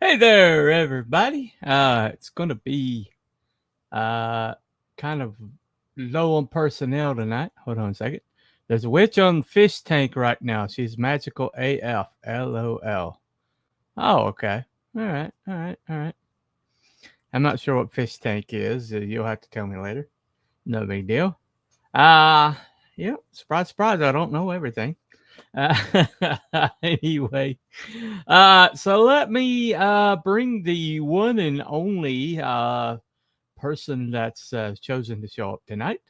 Hey there, everybody. It's going to be kind of low on personnel tonight. Hold on a second. There's a witch on fish tank right now. She's magical AF. LOL. Oh, okay. All right. I'm not sure what fish tank is. You'll have to tell me later. No big deal. Yeah, surprise, surprise. I don't know everything. Anyway, so let me bring the one and only person that's chosen to show up tonight.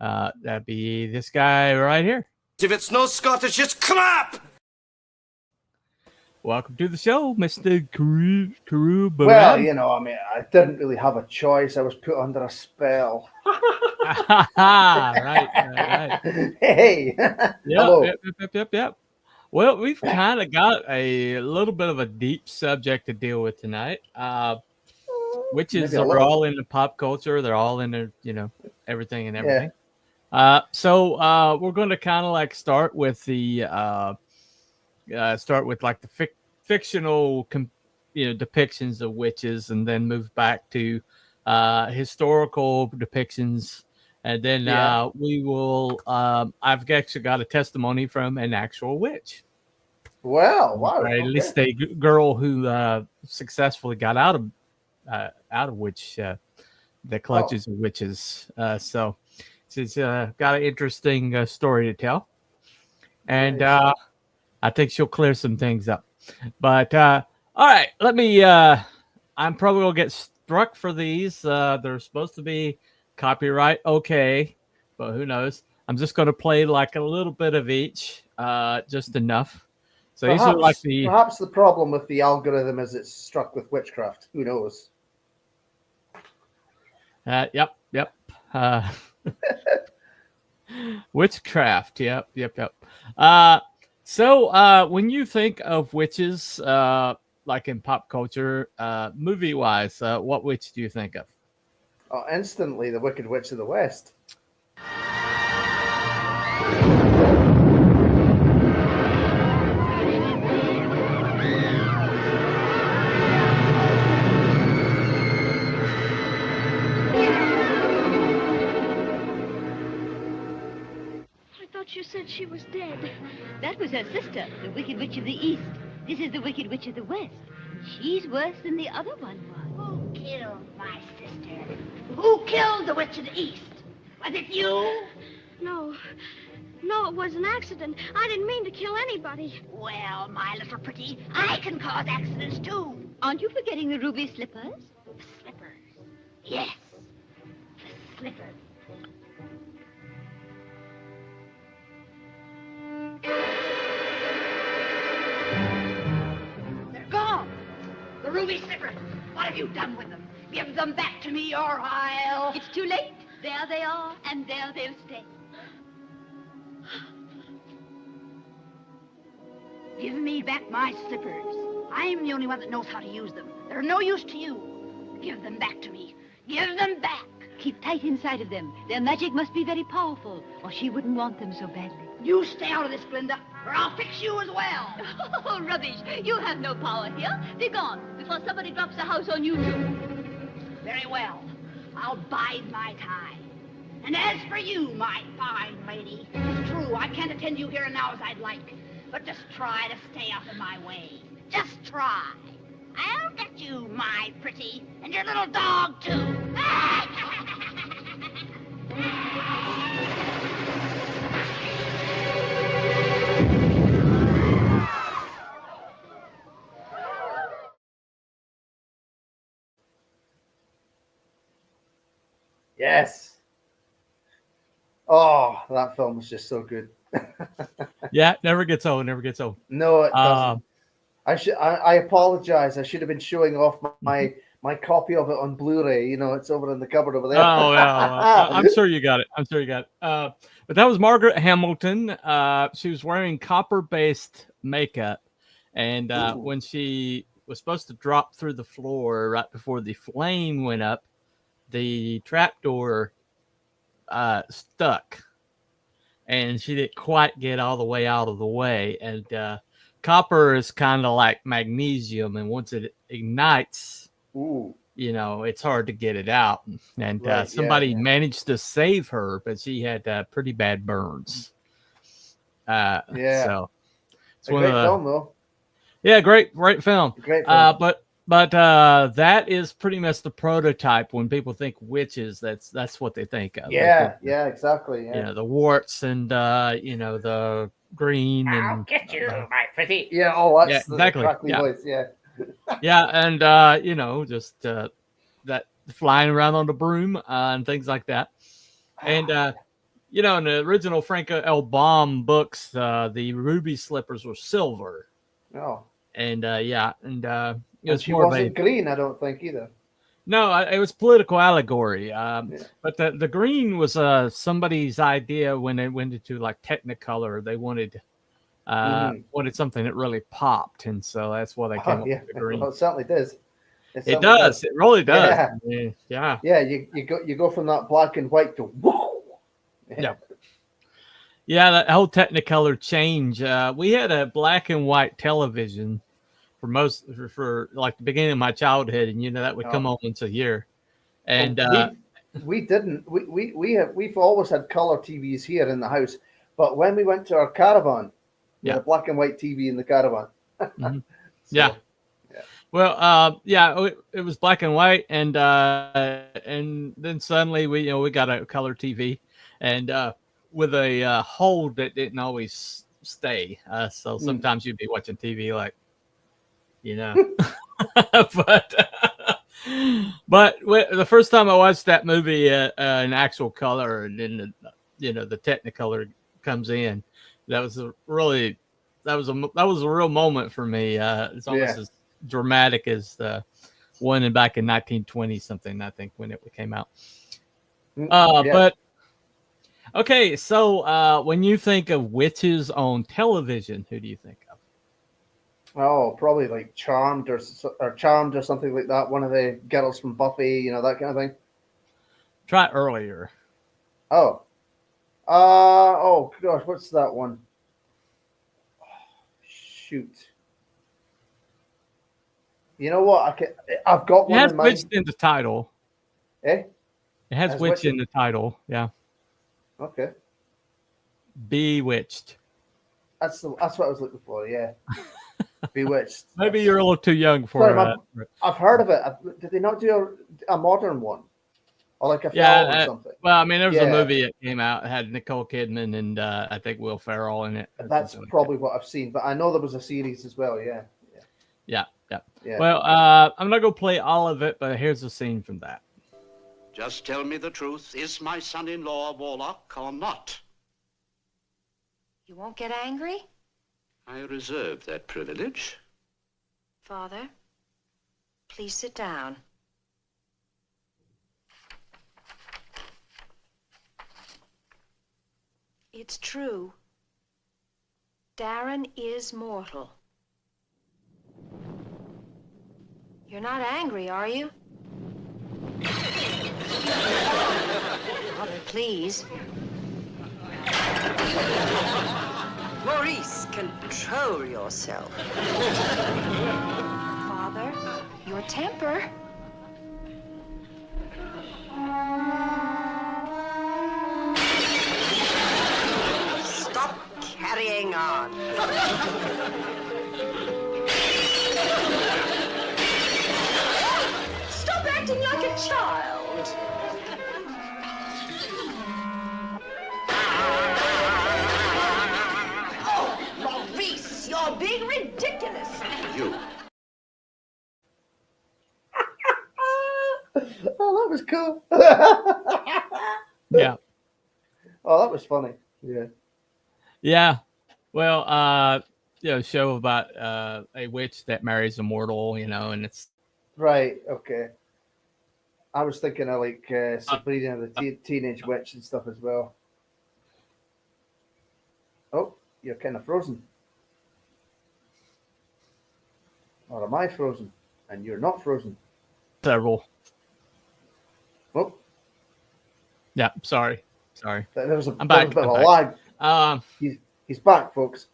That'd be this guy right here. If it's no Scottish, it's crap! Welcome to the show, Mr. Karu. Well, I didn't really have a choice. I was put under a spell. right. Hey. Hello. Yep. Well, we've kind of got a little bit of a deep subject to deal with tonight. Witches are all into pop culture. They're all into, everything and everything. Yeah. So we're going to kind of like start with the fictional, depictions of witches, and then move back to historical depictions. And then we will. I've actually got a testimony from an actual witch. Wow! Wow! Or at least a girl who successfully got out of witch the clutches of witches. So she's got an interesting story to tell, and I think she'll clear some things up. But all right, let me. I'm probably gonna get struck for these. They're supposed to be copyright okay, but who knows? I'm just going to play like a little bit of each, just enough. So perhaps the problem with the algorithm is it's struck with witchcraft. Who knows? Yep. Witchcraft. Yep. So when you think of witches, like in pop culture, movie wise, what witch do you think of? Oh, instantly, the Wicked Witch of the West. I thought you said she was dead. That was her sister, the Wicked Witch of the East. This is the Wicked Witch of the West. She's worse than the other one was. Who killed my sister? Who killed the Witch of the East? Was it you? No, it was an accident. I didn't mean to kill anybody. Well, my little pretty, I can cause accidents too. Aren't you forgetting the ruby slippers? The slippers. Yes, the slippers. They're gone. The ruby slippers. What have you done with them? Give them back to me or I'll... It's too late. There they are, and there they'll stay. Give me back my slippers. I'm the only one that knows how to use them. They're no use to you. Give them back to me. Give them back. Keep tight inside of them. Their magic must be very powerful, or she wouldn't want them so badly. You stay out of this, Glinda, or I'll fix you as well. Oh, rubbish. You have no power here. Be gone before somebody drops a house on you, too. Very well. I'll bide my time. And as for you, my fine lady, it's true, I can't attend you here and now as I'd like. But just try to stay out of my way. Just try. I'll get you, my pretty, and your little dog, too. Yes. Oh, that film was just so good. Yeah, never gets old. No, it doesn't. I apologize. I should have been showing off my copy of it on Blu-ray. It's over in the cupboard over there. Oh, yeah. I'm sure you got it. But that was Margaret Hamilton. She was wearing copper-based makeup, and when she was supposed to drop through the floor right before the flame went up, the trapdoor stuck, and she didn't quite get all the way out of the way, and copper is kind of like magnesium, and once it ignites, Ooh. you know, it's hard to get it out. And Right, somebody yeah. managed to save her, but she had pretty bad burns. Yeah. So it's A one great of the film, though. yeah, great film. Great film. But that is pretty much the prototype. When people think witches, that's what they think of. Yeah, yeah, exactly. Yeah. You know, the warts and you know, the green and Get you, my pretty. Yeah, oh, that's Yeah, exactly. the crackly Yeah. voice, yeah. yeah, and you know, just that flying around on the broom and things like that. And you know, in the original Frank L. Baum books, the ruby slippers were silver. No. And yeah, and it And was she more of wasn't green, I don't think, either. no, it was political allegory. Yeah. But the green was somebody's idea when they went into like Technicolor. They wanted wanted something that really popped, and so that's why they came up Yeah. with the green. Well, it certainly does. It certainly does. It really does. Yeah. I mean, yeah. Yeah, you go from that black and white to whoa. Yeah. Yeah, that whole Technicolor change. We had a black and white television for like the beginning of my childhood, and you know that would come on once a year. And we didn't. We've always had color TVs here in the house, but when we went to our caravan, we had a black and white TV in the caravan. Mhm. So, yeah. Well, yeah, it was black and white, and then suddenly we got a color TV, and with a hold that didn't always stay. So sometimes you'd be watching TV like, you know, but the first time I watched that movie in actual color, and then the Technicolor comes in, that was a real moment for me. It's almost as dramatic as the one back in 1920 something, I think, when it came out. But okay, so when you think of witches on television, who do you think of? Oh, probably like Charmed or something like that. One of the girls from Buffy, that kind of thing. Try earlier. Oh, oh gosh, what's that one? Oh, shoot. You know what? I've got one. It has in mind. witch in the title. Eh? It has witch in the title. Yeah. Okay. Bewitched. That's what I was looking for. Yeah. Bewitched. Maybe you're a little too young for it. I've heard of it. Did they not do a modern one? Or like a film or something? Well, I mean, there was a movie that came out. It had Nicole Kidman and I think Will Ferrell in it. That's probably what I've seen, but I know there was a series as well. Yeah. Well, I'm not going to play all of it, but here's a scene from that. Just tell me the truth. Is my son-in-law a warlock or not? You won't get angry? I reserve that privilege. Father, please sit down. It's true. Darren is mortal. You're not angry, are you? Father, please. Maurice, control yourself. Father, your temper. Stop carrying on. Stop acting like a child. Maurice, you're being ridiculous. You. Oh, that was cool. Yeah. Oh, that was funny. Yeah. Yeah. Well, show about a witch that marries a mortal, and it's right. Okay. I was thinking of like Sabrina the Teenage Witch and stuff as well. Oh, you're kind of frozen. Or am I frozen? And you're not frozen. several. Oh. Yeah. Sorry. There was a I'm back. bit of a lag. Um. He's back, folks.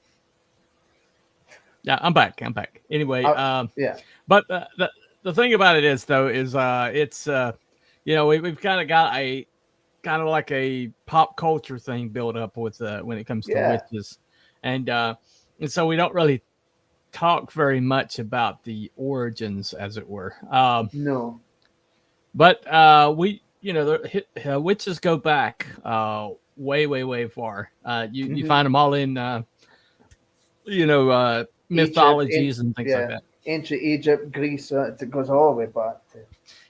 Yeah, I'm back. Anyway, yeah. But the thing about it is, though, is it's we've kind of got a kind of like a pop culture thing built up with when it comes to witches, and so we don't really talk very much about the origins, as it were. No. But witches go back way far. You find them all in mythologies and things like that. Ancient Egypt, Greece, it goes all the way back to.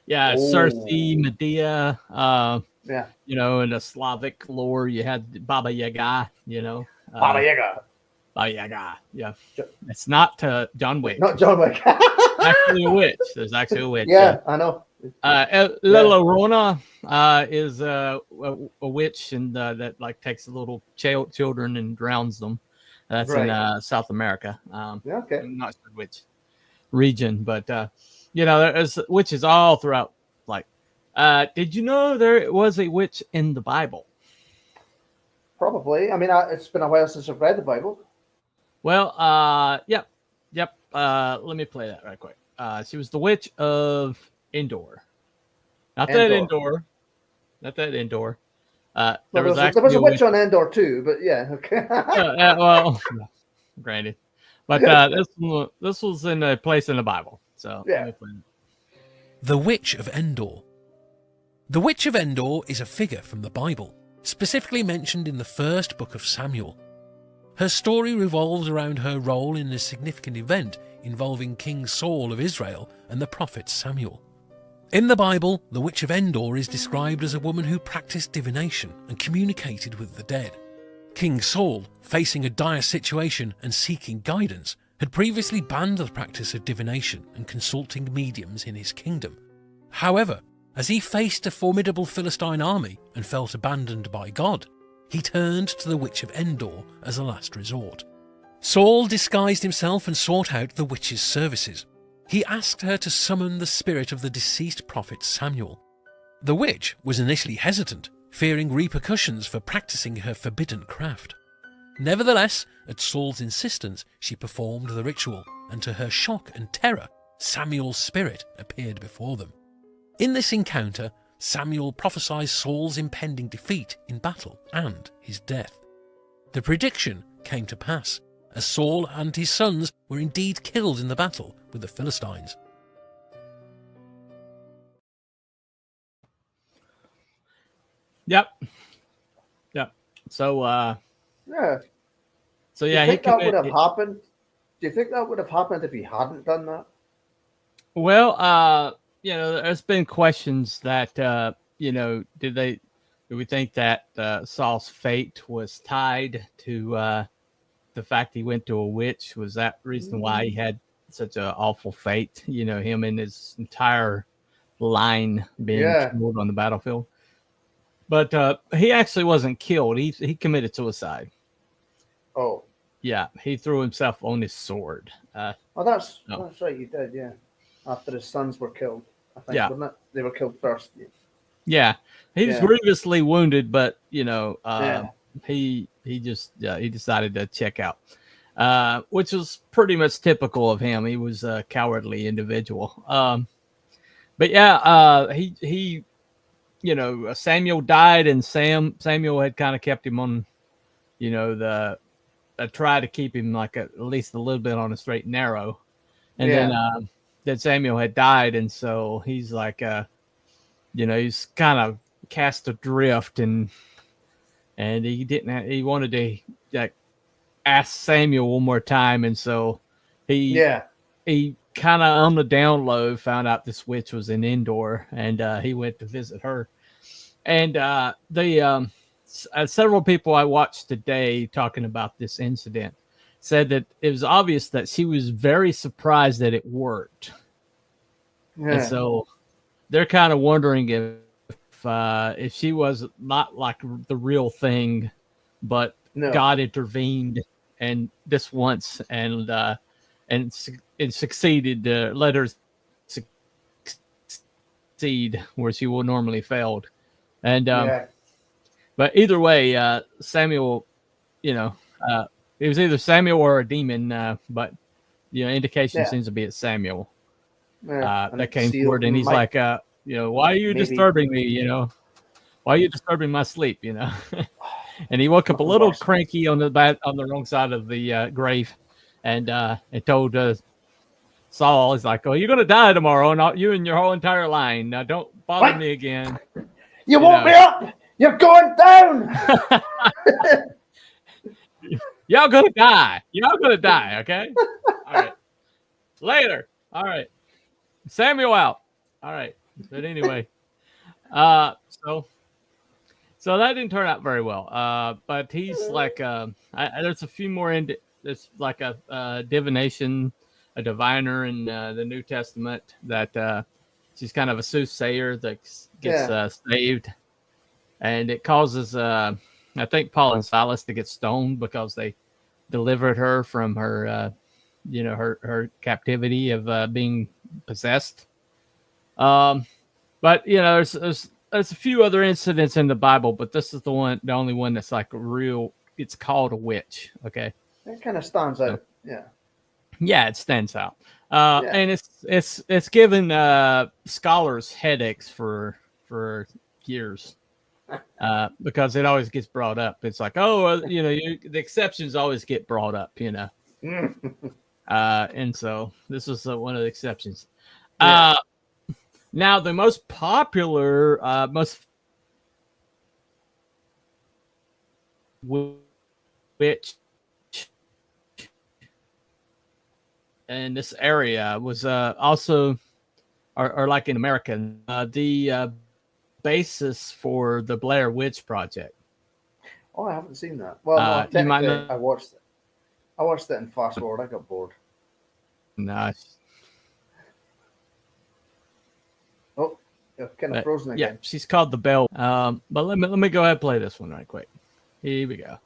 Yeah, Circe, Medea. And the Slavic lore, you had Baba Yaga. Baba Yaga. Baba Yaga. Yeah, it's not John Wick. Not John Wick. Actually, a witch. There's actually a witch. Yeah, I know. La Llorona is a witch, and that like takes little children and drowns them. That's in South America. Okay. I'm not sure which region, but there's witches all throughout. Like, did you know there was a witch in the Bible? Probably. I mean, it's been a while since I've read the Bible. Well, yep. Let me play that right quick. She was the witch of Endor. Not that Endor. There was a witch on Endor too, but yeah, okay. Well, granted, but this was in a place in the Bible. So yeah. The Witch of Endor. The Witch of Endor is a figure from the Bible, specifically mentioned in the first book of Samuel. Her story revolves around her role in a significant event involving King Saul of Israel and the prophet Samuel. In the Bible, the Witch of Endor is described as a woman who practiced divination and communicated with the dead. King Saul, facing a dire situation and seeking guidance, had previously banned the practice of divination and consulting mediums in his kingdom. However, as he faced a formidable Philistine army and felt abandoned by God, he turned to the Witch of Endor as a last resort. Saul disguised himself and sought out the witch's services. He asked her to summon the spirit of the deceased prophet Samuel. The witch was initially hesitant, fearing repercussions for practicing her forbidden craft. Nevertheless, at Saul's insistence, she performed the ritual, and to her shock and terror, Samuel's spirit appeared before them. In this encounter, Samuel prophesied Saul's impending defeat in battle and his death. The prediction came to pass, as Saul and his sons were indeed killed in the battle with the Philistines. Yep. So, yeah. So yeah, do you think that would have happened? Do you think that would have happened if he hadn't done that? Well, there's been questions that do we think that Saul's fate was tied to the fact he went to a witch? Was that reason why he had such an awful fate? Him and his entire line being killed on the battlefield. But he actually wasn't killed. He committed suicide. Oh. Yeah, he threw himself on his sword. That's right, he did, yeah. After his sons were killed, I think, wasn't it? They were killed first. Yeah, he was grievously wounded, but he decided to check out, which was pretty much typical of him. He was a cowardly individual. But yeah, he Samuel died, and Samuel had kind of kept him on, tried to keep him like at least a little bit on a straight and narrow. And then Samuel had died, and so he's like, he's kind of cast adrift, and he wanted to ask Samuel one more time, and so he kind of on the down low found out this witch was in Endor, and he went to visit her. And several people I watched today talking about this incident said that it was obvious that she was very surprised that it worked. Yeah. And so they're kind of wondering if she was not like the real thing, but God intervened and this once and succeeded to let her succeed where she would normally failed. And but either way, Samuel, it was either Samuel or a demon, but indication seems to be it's Samuel that came sealed forward, and he's like, why are you disturbing me? Why are you disturbing my sleep? And he woke up a little cranky on the wrong side of the grave, and told Saul, he's like, "Oh, you're gonna die tomorrow, and you and your whole entire line. Now, don't bother me again. You woke me up. You're going down. Y'all gonna die. Y'all gonna die. Okay. All right. Later. All right. Samuel out. All right. But anyway, so that didn't turn out very well. But he's like, there's a few more there's like a divination, a diviner in the New Testament that she's kind of a soothsayer that gets saved, and it causes I think Paul and Silas to get stoned because they delivered her from her her captivity of being possessed. But there's a few other incidents in the Bible, but this is the only one that's like real. It's called a witch. Okay, it kind of stands out. Yeah, it stands out. And it's given scholars headaches for years because it always gets brought up. It's like, the exceptions always get brought up, and so this was one of the exceptions. Now, the most popular, witch in this area was also, or like in America, the basis for the Blair Witch Project. Oh, I haven't seen that. Well, no, technically, I watched it. I watched it in fast forward. I got bored. Nice. Oh, you're kind of frozen again. Yeah, she's called the Bell. But let me go ahead and play this one right quick. Here we go.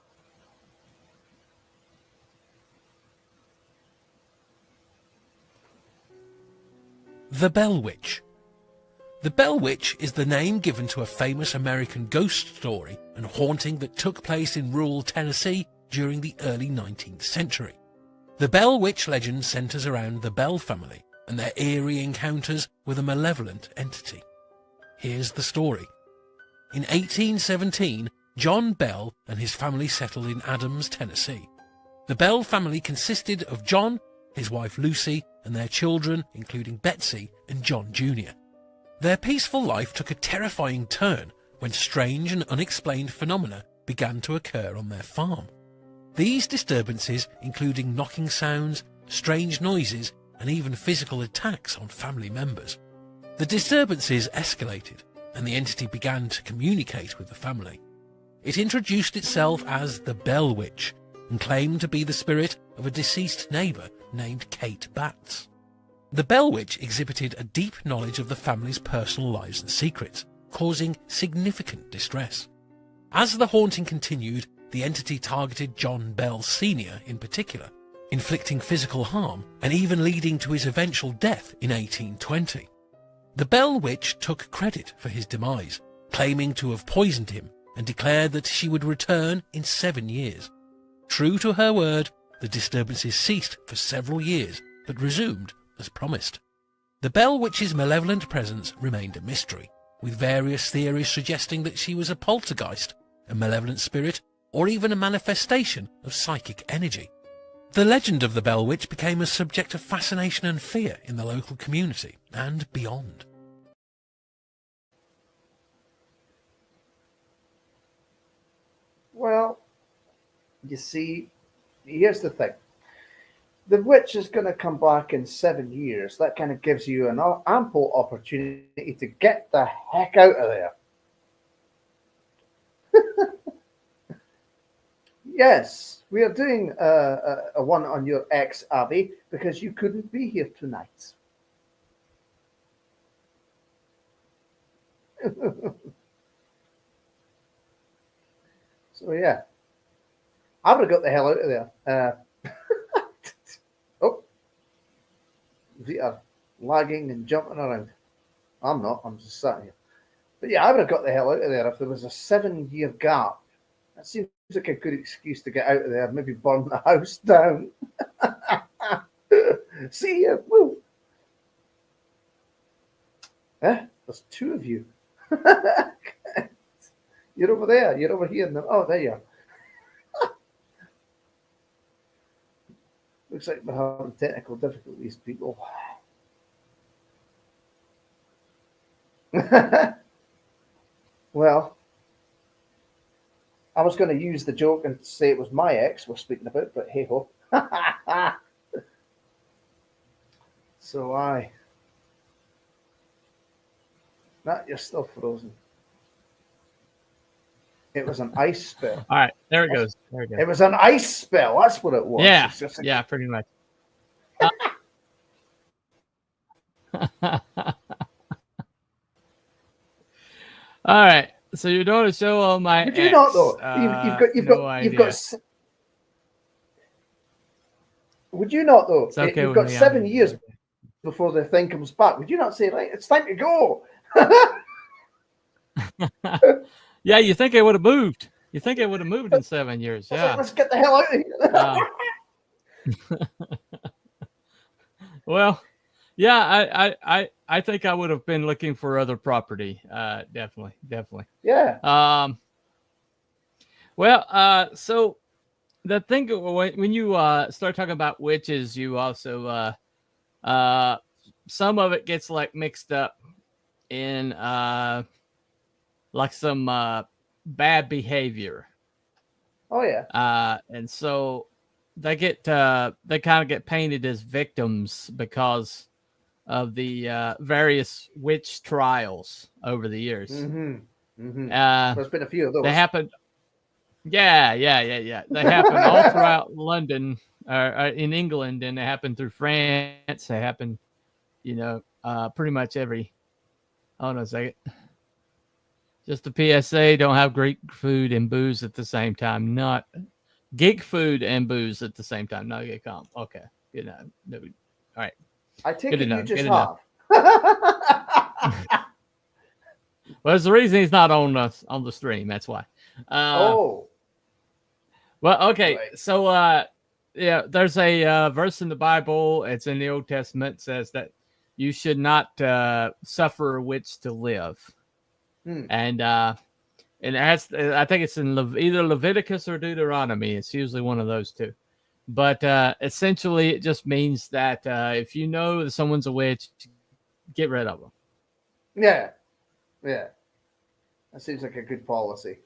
The Bell Witch. The Bell Witch is the name given to a famous American ghost story and haunting that took place in rural Tennessee during the early 19th century. The Bell Witch legend centers around the Bell family and their eerie encounters with a malevolent entity. Here's the story. In 1817, John Bell and his family settled in Adams, Tennessee. The Bell family consisted of John, his wife Lucy, and their children, including Betsy and John Jr. Their peaceful life took a terrifying turn when strange and unexplained phenomena began to occur on their farm. These disturbances, including knocking sounds, strange noises, and even physical attacks on family members. The disturbances escalated, and the entity began to communicate with the family. It introduced itself as the Bell Witch and claimed to be the spirit of a deceased neighbour named Kate Batts. The Bell Witch exhibited a deep knowledge of the family's personal lives and secrets, causing significant distress. As the haunting continued, the entity targeted John Bell Sr. in particular, inflicting physical harm and even leading to his eventual death in 1820. The Bell Witch took credit for his demise, claiming to have poisoned him, and declared that she would return in 7 years. True to her word, the disturbances ceased for several years, but resumed as promised. The Bell Witch's malevolent presence remained a mystery, with various theories suggesting that she was a poltergeist, a malevolent spirit, or even a manifestation of psychic energy. The legend of the Bell Witch became a subject of fascination and fear in the local community and beyond. Well, you see, here's the thing. The witch is going to come back in 7 years. That kind of gives you an ample opportunity to get the heck out of there. Yes, we are doing a one on your ex, Abby, because you couldn't be here tonight. So, yeah. I would have got the hell out of there. Oh. We are lagging and jumping around. I'm not. I'm just sat here. But, yeah, I would have got the hell out of there if there was a 7-year gap. That seems like a good excuse to get out of there. Maybe burn the house down. See ya. Woo. There's two of you. You're over there. You're over here. Oh, there you are. Looks like we're having technical difficulties, people. Well, I was going to use the joke and say it was my ex we're speaking about, but hey ho. So you're still frozen. It was an ice spell. All right, there it goes. There it goes. It was an ice spell. That's what it was. Yeah, It's just yeah, pretty much. All right, so you're doing a show on my. Would you not though? You've got. Would you not though? It's okay you've with got me, 7 years before the thing comes back. Would you not say, right, it's time to go? Yeah, you think it would have moved? You think it would have moved in 7 years? Yeah. Let's get the hell out of here. Well, yeah, I think I would have been looking for other property. Definitely. Yeah. Well, so the thing when you start talking about witches, you also some of it gets like mixed up in like some bad behavior. Oh yeah. And so they kind of get painted as victims because of the various witch trials over the years. Mm-hmm. Mm-hmm. There's been a few of those. They happened. Yeah. They happen all throughout London, in England, and they happen through France. They happen, pretty much every. Hold on a second. Just a PSA: don't have Greek food and booze at the same time. Not geek food and booze at the same time. No, get calm. Okay, good enough. No, all right. I take good it enough. you just Good have. Well, it's the reason he's not on the stream. That's why. Oh. Well, okay. Right. So, yeah, there's a verse in the Bible. It's in the Old Testament. Says that you should not suffer a witch to live. And it has. I think it's in either Leviticus or Deuteronomy. It's usually one of those two. But essentially, it just means that if you know that someone's a witch, get rid of them. Yeah. That seems like a good policy.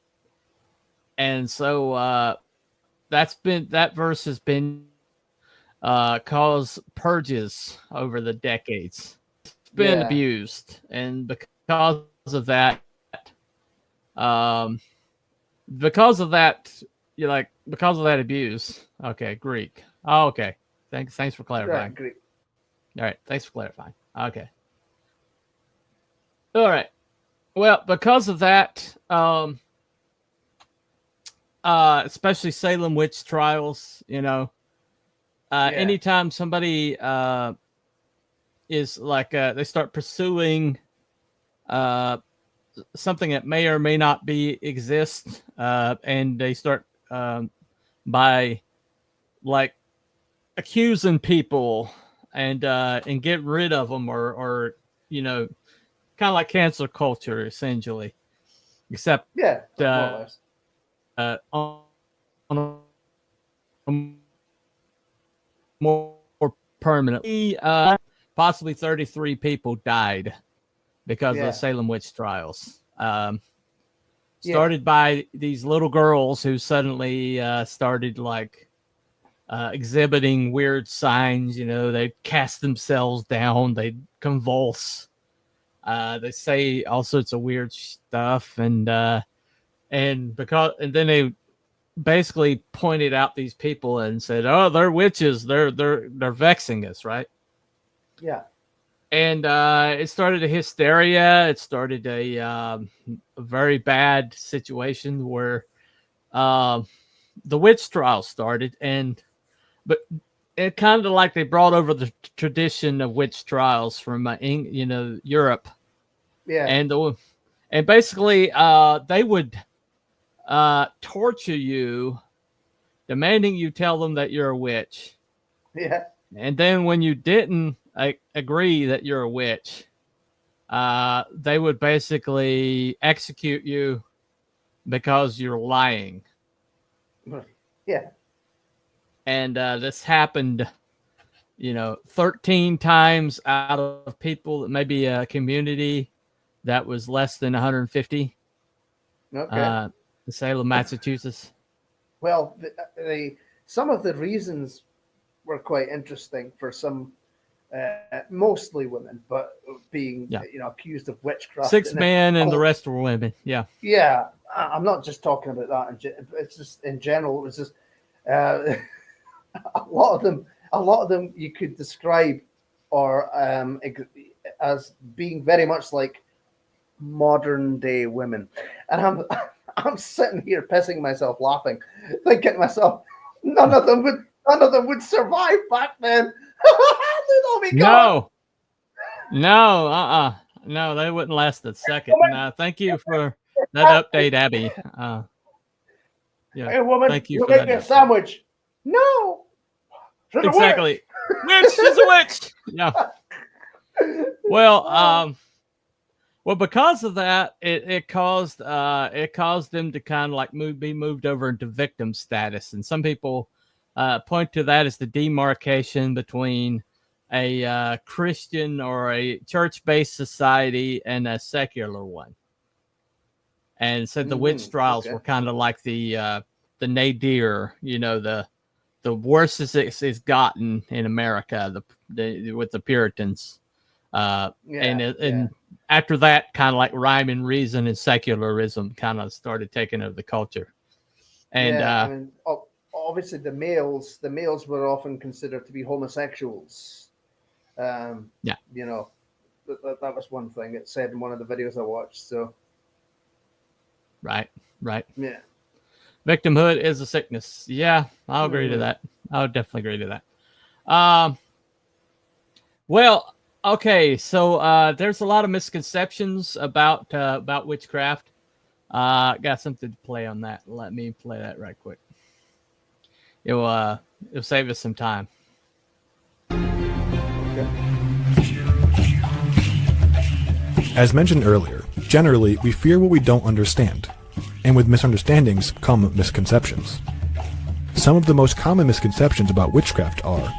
And so that verse has been caused purges over the decades. It's been abused, and because of that, because of that abuse. Okay, Greek. Oh, okay. Thanks for clarifying. Right, Greek. All right, thanks for clarifying. Okay. All right. Well, because of that, especially Salem witch trials, anytime somebody is like they start pursuing something that may or may not exist, and they start by like accusing people and get rid of them, or kind of like cancel culture, essentially, except on a more permanently. Possibly 33 people died because of the Salem witch trials. Started by these little girls who suddenly started like exhibiting weird signs. They cast themselves down, they convulse. They say all sorts of weird stuff, and then they basically pointed out these people and said, "Oh, they're witches. They're vexing us, right?" Yeah. And it started a hysteria. It started a very bad situation where the witch trial started, but it kind of like they brought over the tradition of witch trials from Europe. Yeah. And basically they would torture you, demanding you tell them that you're a witch. Yeah. And then when you didn't agree that you're a witch, they would basically execute you because you're lying. Yeah. And this happened, 13 times out of people, maybe a community that was less than 150. Okay. Salem, Massachusetts. Well, some of the reasons were quite interesting for some, mostly women, but being accused of witchcraft. 6 men and the rest were women. Yeah. Yeah, I'm not just talking about that. It's just in general. It was just a lot of them you could describe or as being very much like modern day women, and I'm sitting here pissing myself laughing, thinking to myself, none of them would survive back then. No, no, they wouldn't last a second. Thank you for that update, Abby. Hey, woman, thank you you for make that me a update. sandwich. No, Exactly. Witch, she's a witch. Yeah. Well, because of that, it caused them to kind of like be moved over into victim status, and some people point to that as the demarcation between a Christian or a church-based society and a secular one. And so the witch trials were kind of like the nadir, the worst it's gotten in America, with the Puritans. And after that, kind of like rhyme and reason and secularism kind of started taking over the culture. And obviously the males were often considered to be homosexuals. That was one thing it said in one of the videos I watched. So right. Yeah. Victimhood is a sickness. Yeah, I'll agree to that. I would definitely agree to that. Well, okay, so there's a lot of misconceptions about witchcraft. Got something to play on that. Let me play that right quick. It'll save us some time. As mentioned earlier, generally we fear what we don't understand, and with misunderstandings come misconceptions. Some of the most common misconceptions about witchcraft are: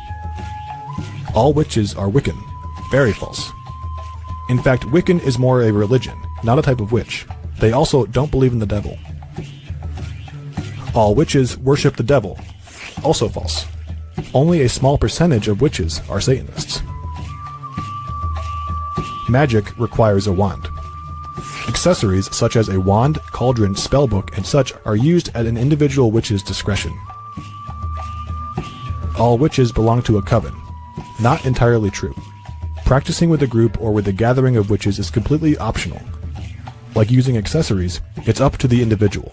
all witches are Wiccan. Very false. In fact, Wiccan is more a religion, not a type of witch. They also don't believe in the devil. All witches worship the devil. Also false. Only a small percentage of witches are Satanists. Magic requires a wand. Accessories such as a wand, cauldron, spellbook, and such are used at an individual witch's discretion. All witches belong to a coven. Not entirely true. Practicing with a group or with a gathering of witches is completely optional. Like using accessories, it's up to the individual.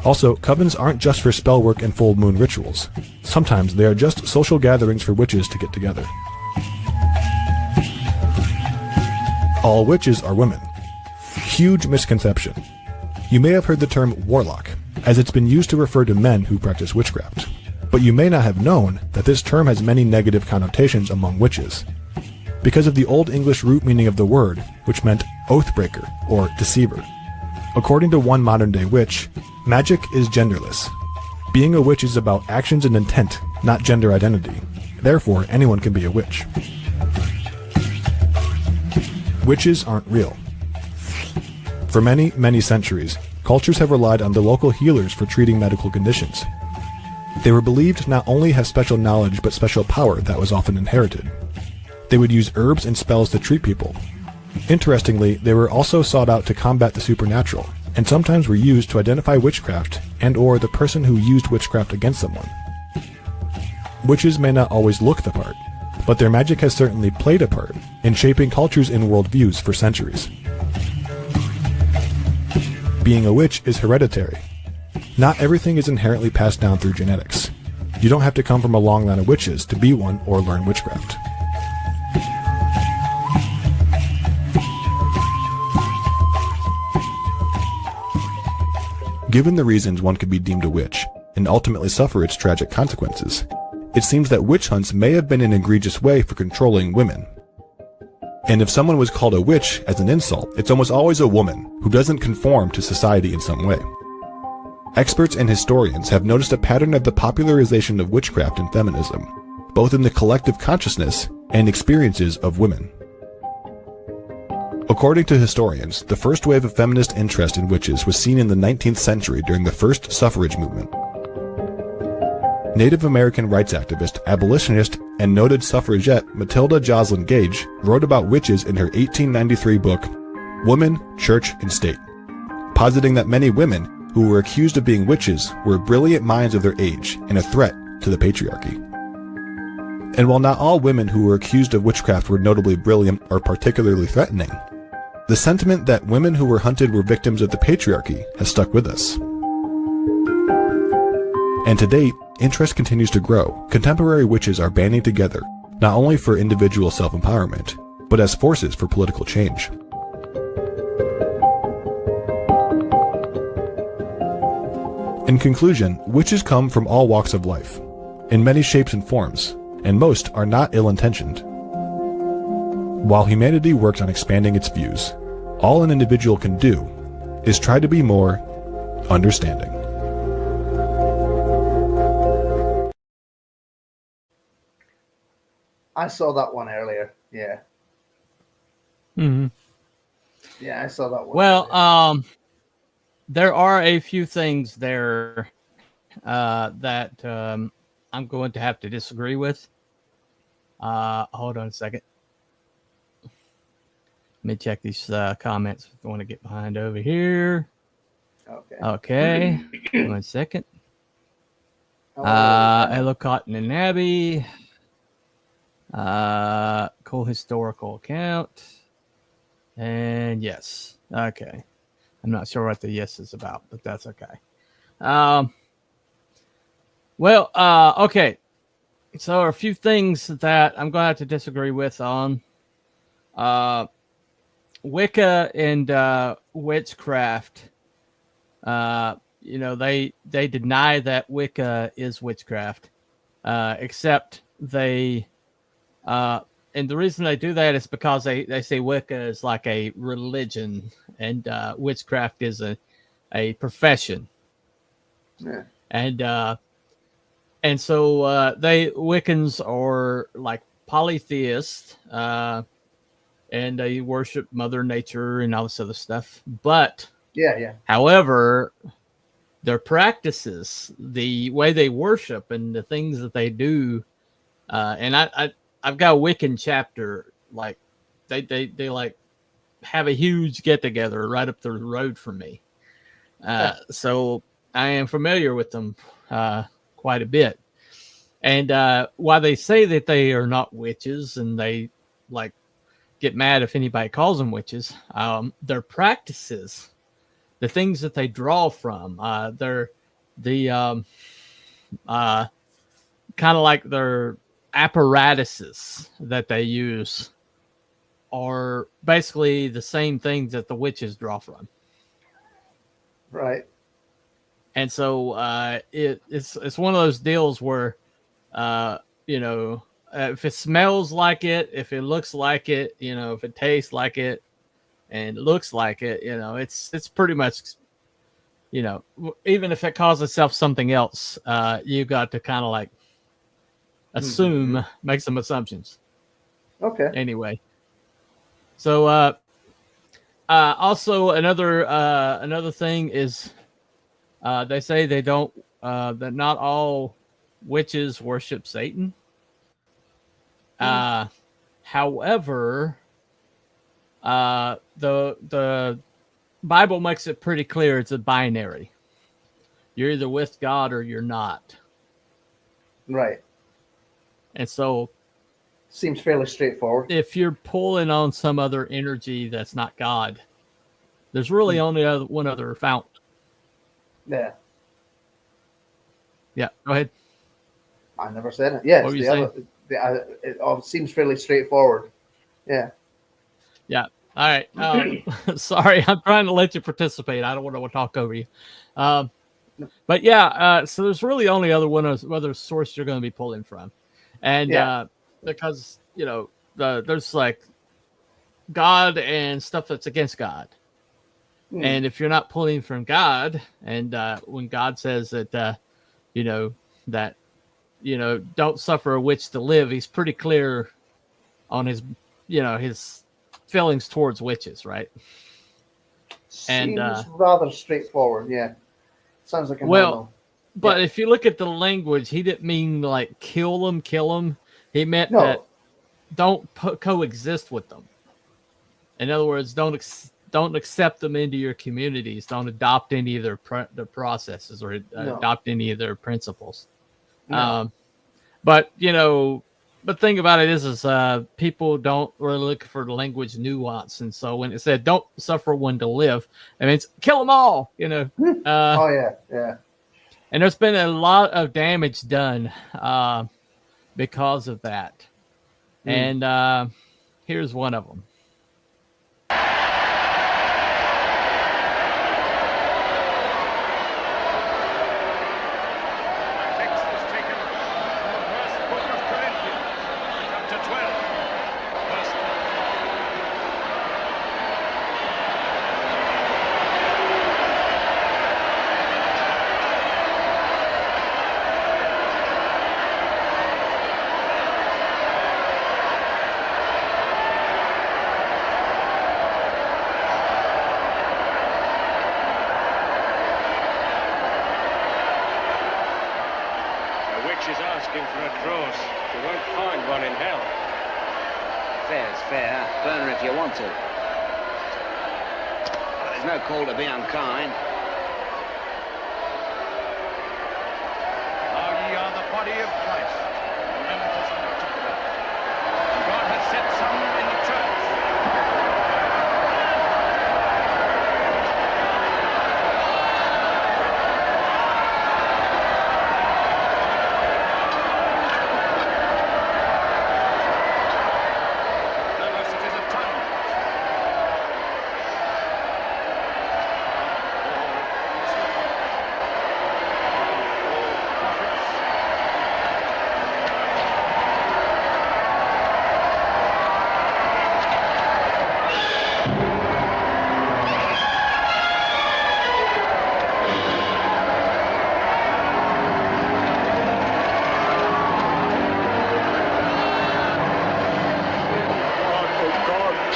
Also, covens aren't just for spellwork and full moon rituals. Sometimes they are just social gatherings for witches to get together. All witches are women. Huge misconception. You may have heard the term warlock, as it's been used to refer to men who practice witchcraft. But you may not have known that this term has many negative connotations among witches, because of the Old English root meaning of the word, which meant oathbreaker or deceiver. According to one modern-day witch, magic is genderless. Being a witch is about actions and intent, not gender identity. Therefore, anyone can be a witch. Witches aren't real. For many, many centuries, cultures have relied on the local healers for treating medical conditions. They were believed to not only have special knowledge but special power that was often inherited. They would use herbs and spells to treat people. Interestingly, they were also sought out to combat the supernatural, and sometimes were used to identify witchcraft and/or the person who used witchcraft against someone. Witches may not always look the part, but their magic has certainly played a part in shaping cultures and worldviews for centuries. Being a witch is hereditary. Not everything is inherently passed down through genetics. You don't have to come from a long line of witches to be one or learn witchcraft. Given the reasons one could be deemed a witch, and ultimately suffer its tragic consequences, it seems that witch hunts may have been an egregious way for controlling women. And if someone was called a witch as an insult, it's almost always a woman who doesn't conform to society in some way. Experts and historians have noticed a pattern of the popularization of witchcraft and feminism, both in the collective consciousness and experiences of women. According to historians, the first wave of feminist interest in witches was seen in the 19th century during the first suffrage movement. Native American rights activist, abolitionist, and noted suffragette Matilda Joslyn Gage wrote about witches in her 1893 book, Woman, Church, and State, positing that many women who were accused of being witches were brilliant minds of their age and a threat to the patriarchy. And while not all women who were accused of witchcraft were notably brilliant or particularly threatening, the sentiment that women who were hunted were victims of the patriarchy has stuck with us. And to date, interest continues to grow. Contemporary witches are banding together, not only for individual self-empowerment, but as forces for political change. In conclusion, witches come from all walks of life, in many shapes and forms, and most are not ill-intentioned. While humanity works on expanding its views, all an individual can do is try to be more understanding. I saw that one earlier. Yeah. Mm-hmm. Yeah, I saw that one. Well, there are a few things there that I'm going to have to disagree with. Hold on a second. Let me check these comments. I want to get behind over here. Okay. 1 second. Hello, Cotton and Abby. Cool historical account. And yes. Okay. I'm not sure what the yes is about, but that's okay. Okay. So a few things that I'm going to have to disagree with on Wicca and witchcraft. They deny that Wicca is witchcraft, except they and the reason they do that is because they say Wicca is like a religion and witchcraft is a profession. Yeah. And so they Wiccans are like polytheists, and they worship Mother Nature and all this other stuff. But however, their practices, the way they worship, and the things that they do, and I've got a Wiccan chapter. Like they like have a huge get together right up the road from me, so I am familiar with them quite a bit. And while they say that they are not witches, and they like get mad if anybody calls them witches, their practices, the things that they draw from, they're the kind of like their apparatuses that they use are basically the same things that the witches draw from. Right. And so it's one of those deals where, if it smells like it, if it looks like it, if it tastes like it and looks like it, it's pretty much, even if it calls itself something else, you got to kind of like assume, make some assumptions. Okay. Anyway. So, also another thing is, they say they don't, that not all witches worship Satan. However, the Bible makes it pretty clear it's a binary. You're either with God or you're not. Right. And so seems fairly straightforward. If you're pulling on some other energy that's not God, there's really only one other fount. Yeah. Yeah, go ahead. I never said it. Yes, it all seems fairly straightforward. Yeah. Yeah. All right. Sorry, I'm trying to let you participate. I don't want to talk over you. But yeah, so there's really only other source you're going to be pulling from, and because there's like God and stuff that's against God, and if you're not pulling from God, and when God says that don't suffer a witch to live, he's pretty clear on his feelings towards witches, right? Seems rather straightforward. Yeah, sounds like a well. But if you look at the language, he didn't mean like kill them. He meant that don't coexist with them. In other words, don't accept them into your communities. Don't adopt any of their processes or adopt any of their principles. No. But think about it is people don't really look for the language nuance, and so when it said "don't suffer one to live," it means kill them all. Oh yeah. And there's been a lot of damage done because of that. And here's one of them. Text is taken from the first book of Corinthians, chapter 12, verse 12. Is asking for a cross. You won't find one in hell. Fair's fair. Burn her if you want to. But there's no call to be unkind. Now ye are the body of Christ, members of the church. God has set some in the church.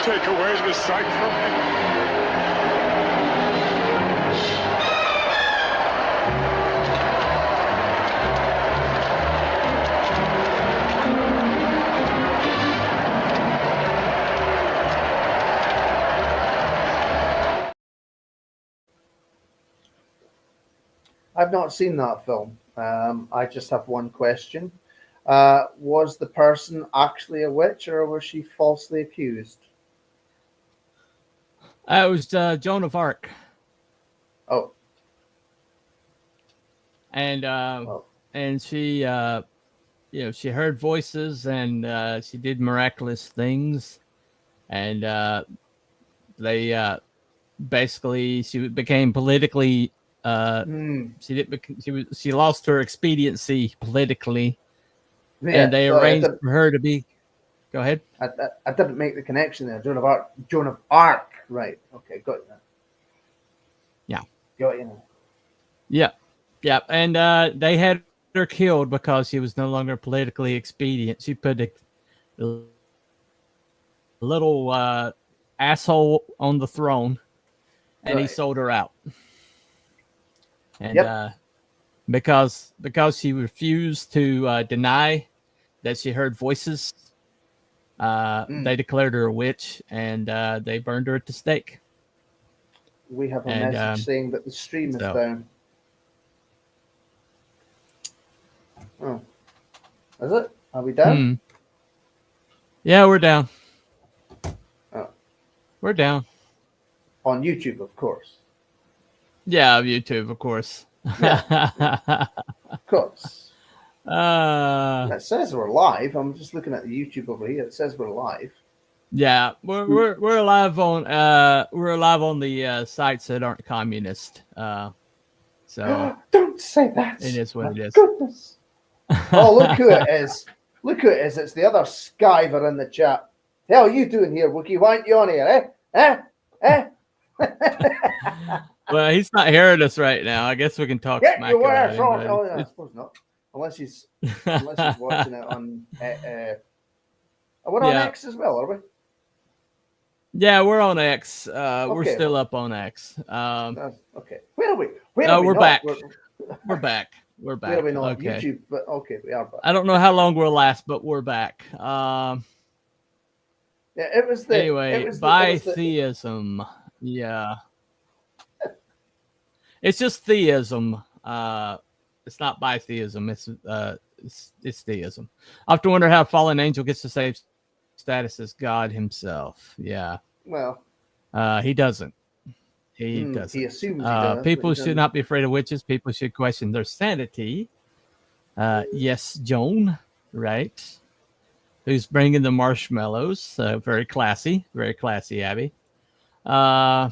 Take away the sight from him. I've not seen that film. I just have one question. Was the person actually a witch, or was she falsely accused? It was Joan of Arc. Oh. And she, she heard voices, and she did miraculous things, and they basically she became politically. She lost her expediency politically, and they arranged for her to be. Go ahead. I didn't make the connection there. Joan of Arc. Right. Okay. Got you now. Yeah. Got you now. Yeah. Yeah. And they had her killed because she was no longer politically expedient. She put a little asshole on the throne, and he sold her out. And because she refused to deny that she heard voices, they declared her a witch, and they burned her at the stake. We have a message saying that the stream is down. Oh, is it? Are we down? Yeah, we're down. Oh, we're down on YouTube, of course. Yeah, YouTube, of course. Yeah. Of course. It says we're live. I'm just looking at the YouTube over here. It says we're live. Yeah, we're live on the sites that aren't communist. So don't say that. it is what it is. Goodness. Oh, look who it is. Look who it is. It's the other Skyver in the chat. The hell are you doing here, Wookie? Why aren't you on here, Well, he's not hearing us right now. I guess we can talk Get smack your about ass him, on. but Oh, yeah, I suppose not. Unless he's watching it on. We're on X as well, are we? Yeah, we're on X. We're Okay. still up on X. Okay. Where are we? We're not? back. We're back. We're back. Where are we not? Okay. YouTube, but okay, we are back. I don't know how long we'll last, but we're back. Yeah, it was the Anyway, bitheism. Yeah. It's just theism. It's not bitheism. It's theism. I have to wonder how a fallen angel gets the same status as God himself. Yeah. Well, he doesn't. He doesn't. He assumes he does. People should not be afraid of witches. People should question their sanity. Yes, Joan, right? Who's bringing the marshmallows? Very classy, Abby. Yeah.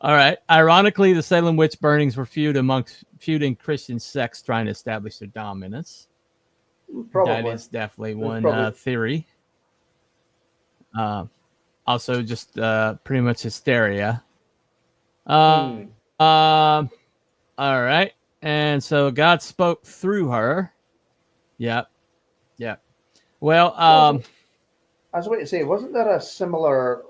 All right. Ironically, the Salem witch burnings were feuding Christian sects trying to establish their dominance. Probably. That is definitely one theory. Also, just pretty much hysteria. All right. And so God spoke through her. Yep. Well, I was waiting to say, wasn't there a similar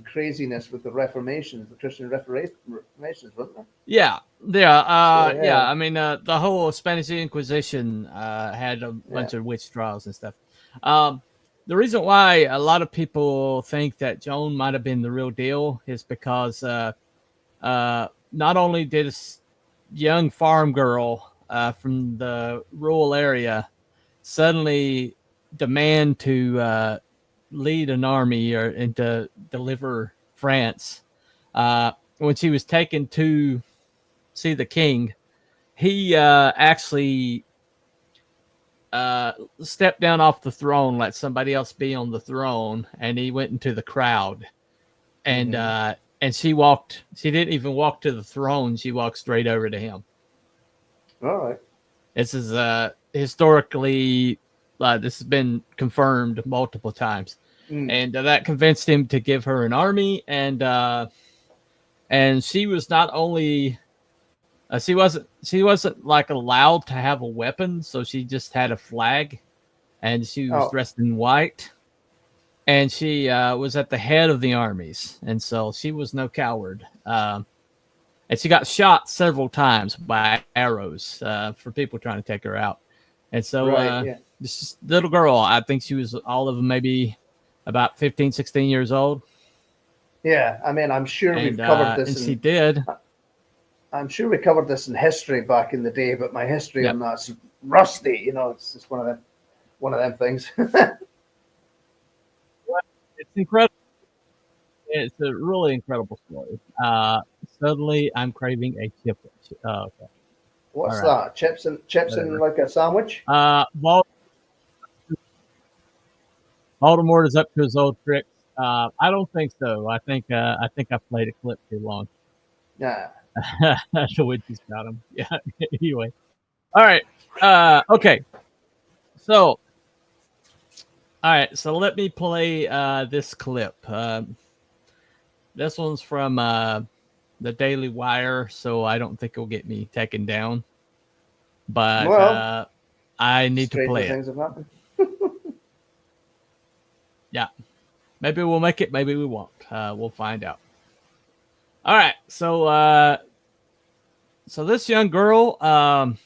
craziness with the Reformations, the Christian Reformations, wasn't there? Yeah. I mean, the whole Spanish Inquisition had a bunch of witch trials and stuff. The reason why a lot of people think that Joan might have been the real deal is because not only did this young farm girl from the rural area suddenly demand to lead an army and to deliver France, when she was taken to see the king, he actually stepped down off the throne, let somebody else be on the throne, and he went into the crowd. And and she didn't even walk to the throne, she walked straight over to him. All right. This is historically this has been confirmed multiple times. And that convinced him to give her an army, and she was not only she wasn't like allowed to have a weapon, so she just had a flag, and she was dressed in white, and she was at the head of the armies, and so she was no coward. And she got shot several times by arrows for people trying to take her out. And so this little girl, I think she was all of them maybe about 15, 16 years old. Yeah, I mean, I'm sure we've covered this. And she did. I'm sure we covered this in history back in the day, but my history on that's rusty. You know, it's just one of them things. It's incredible. It's a really incredible story. Suddenly, I'm craving a chip. Oh, okay. What's that? Chips and like a sandwich? Voldemort is up to his old tricks. I don't think so. I think I played a clip too long. Yeah. The witches got him. Yeah. Anyway. All right. Okay. So. All right. So let me play this clip. This one's from the Daily Wire, so I don't think it'll get me taken down. But I need to play it. Yeah. Maybe we'll make it. Maybe we won't. We'll find out. All right. So this young girl,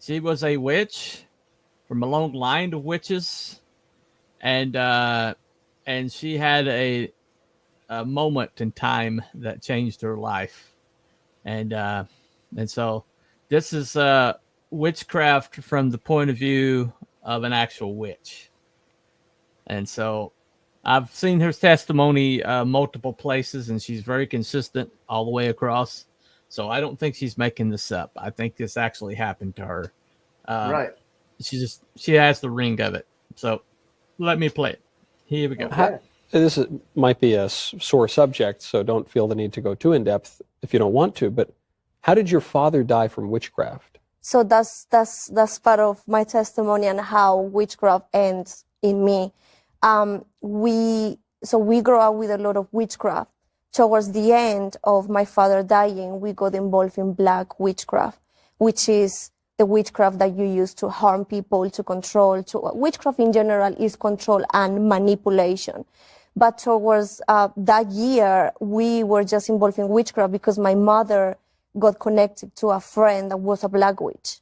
she was a witch from a long line of witches, and she had a moment in time that changed her life, and so this is witchcraft from the point of view of an actual witch. And so I've seen her testimony multiple places, and she's very consistent all the way across. So I don't think she's making this up. I think this actually happened to her. Right. She has the ring of it. So let me play it. Here we go. Okay. might be a sore subject, so don't feel the need to go too in depth if you don't want to. But how did your father die from witchcraft? So that's part of my testimony and how witchcraft ends in me. We grew up with a lot of witchcraft. Towards the end of my father dying, we got involved in black witchcraft, which is the witchcraft that you use to harm people, to control. Witchcraft in general is control and manipulation. But towards that year, we were just involved in witchcraft because my mother got connected to a friend that was a black witch.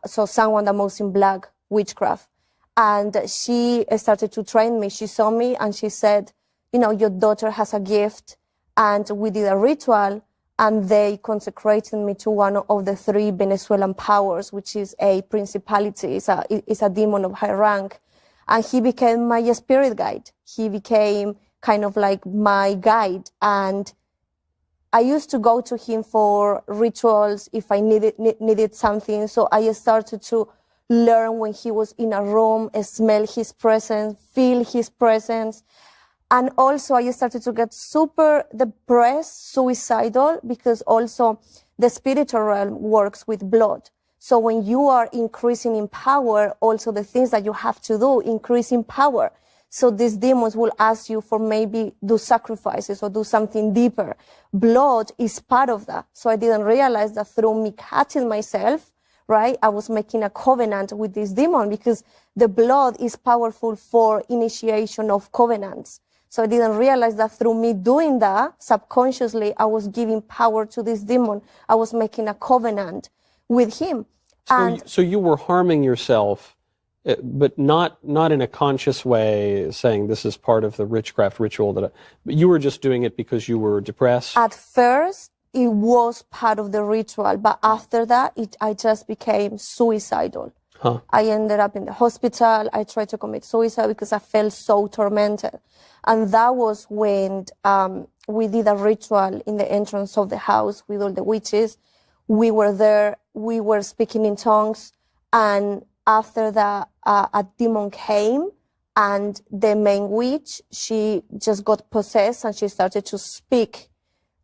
So someone that was in black witchcraft. And she started to train me. She saw me and she said, your daughter has a gift. And we did a ritual and they consecrated me to one of the 3 Venezuelan powers, which is a principality. It's a demon of high rank. And he became my spirit guide. He became kind of like my guide. And I used to go to him for rituals if I needed something. So I started to learn when he was in a room, smell his presence, feel his presence. And also I started to get super depressed, suicidal, because also the spiritual realm works with blood. So when you are increasing in power, also the things that you have to do increase in power. So these demons will ask you for maybe do sacrifices or do something deeper. Blood is part of that. So I didn't realize that through me cutting myself, right, I was making a covenant with this demon because the blood is powerful for initiation of covenants. So I didn't realize that through me doing that, subconsciously, I was giving power to this demon. I was making a covenant with him. So you were harming yourself, but not in a conscious way, saying this is part of the witchcraft ritual. But you were just doing it because you were depressed? At first, it was part of the ritual. But after that, I just became suicidal. Huh. I ended up in the hospital. I tried to commit suicide because I felt so tormented. And that was when we did a ritual in the entrance of the house with all the witches. We were there. We were speaking in tongues. And after that, a demon came. And the main witch, she just got possessed and she started to speak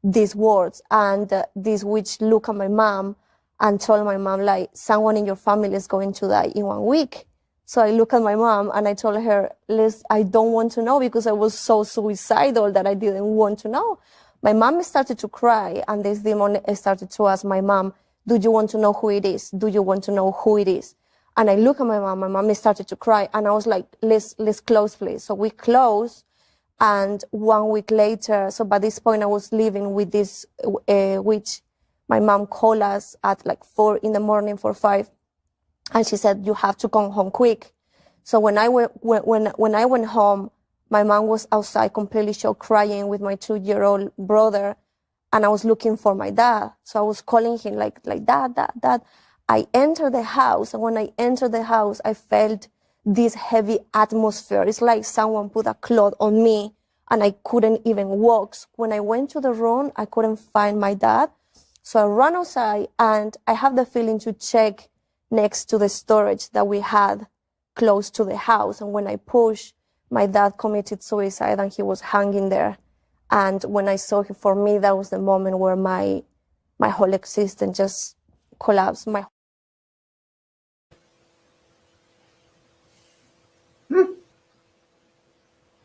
these words. And this witch looked at my mom and told my mom, like, someone in your family is going to die in 1 week. So I looked at my mom and I told her, Liz, I don't want to know because I was so suicidal that I didn't want to know. My mom started to cry and this demon started to ask my mom, do you want to know who it is? Do you want to know who it is? And I looked at my mom started to cry and I was like, let's close, please. So we closed. And 1 week later, so by this point I was living with this witch. My mom called us at like 4 in the morning, 5. And she said, you have to come home quick. So when I went home, my mom was outside completely shocked, crying with my 2-year-old brother. And I was looking for my dad. So I was calling him like, dad. I entered the house. And when I entered the house, I felt this heavy atmosphere. It's like someone put a cloth on me and I couldn't even walk. When I went to the room, I couldn't find my dad. So I ran outside and I have the feeling to check next to the storage that we had close to the house. And when I pushed, my dad committed suicide and he was hanging there. And when I saw him, for me, that was the moment where my whole existence just collapsed.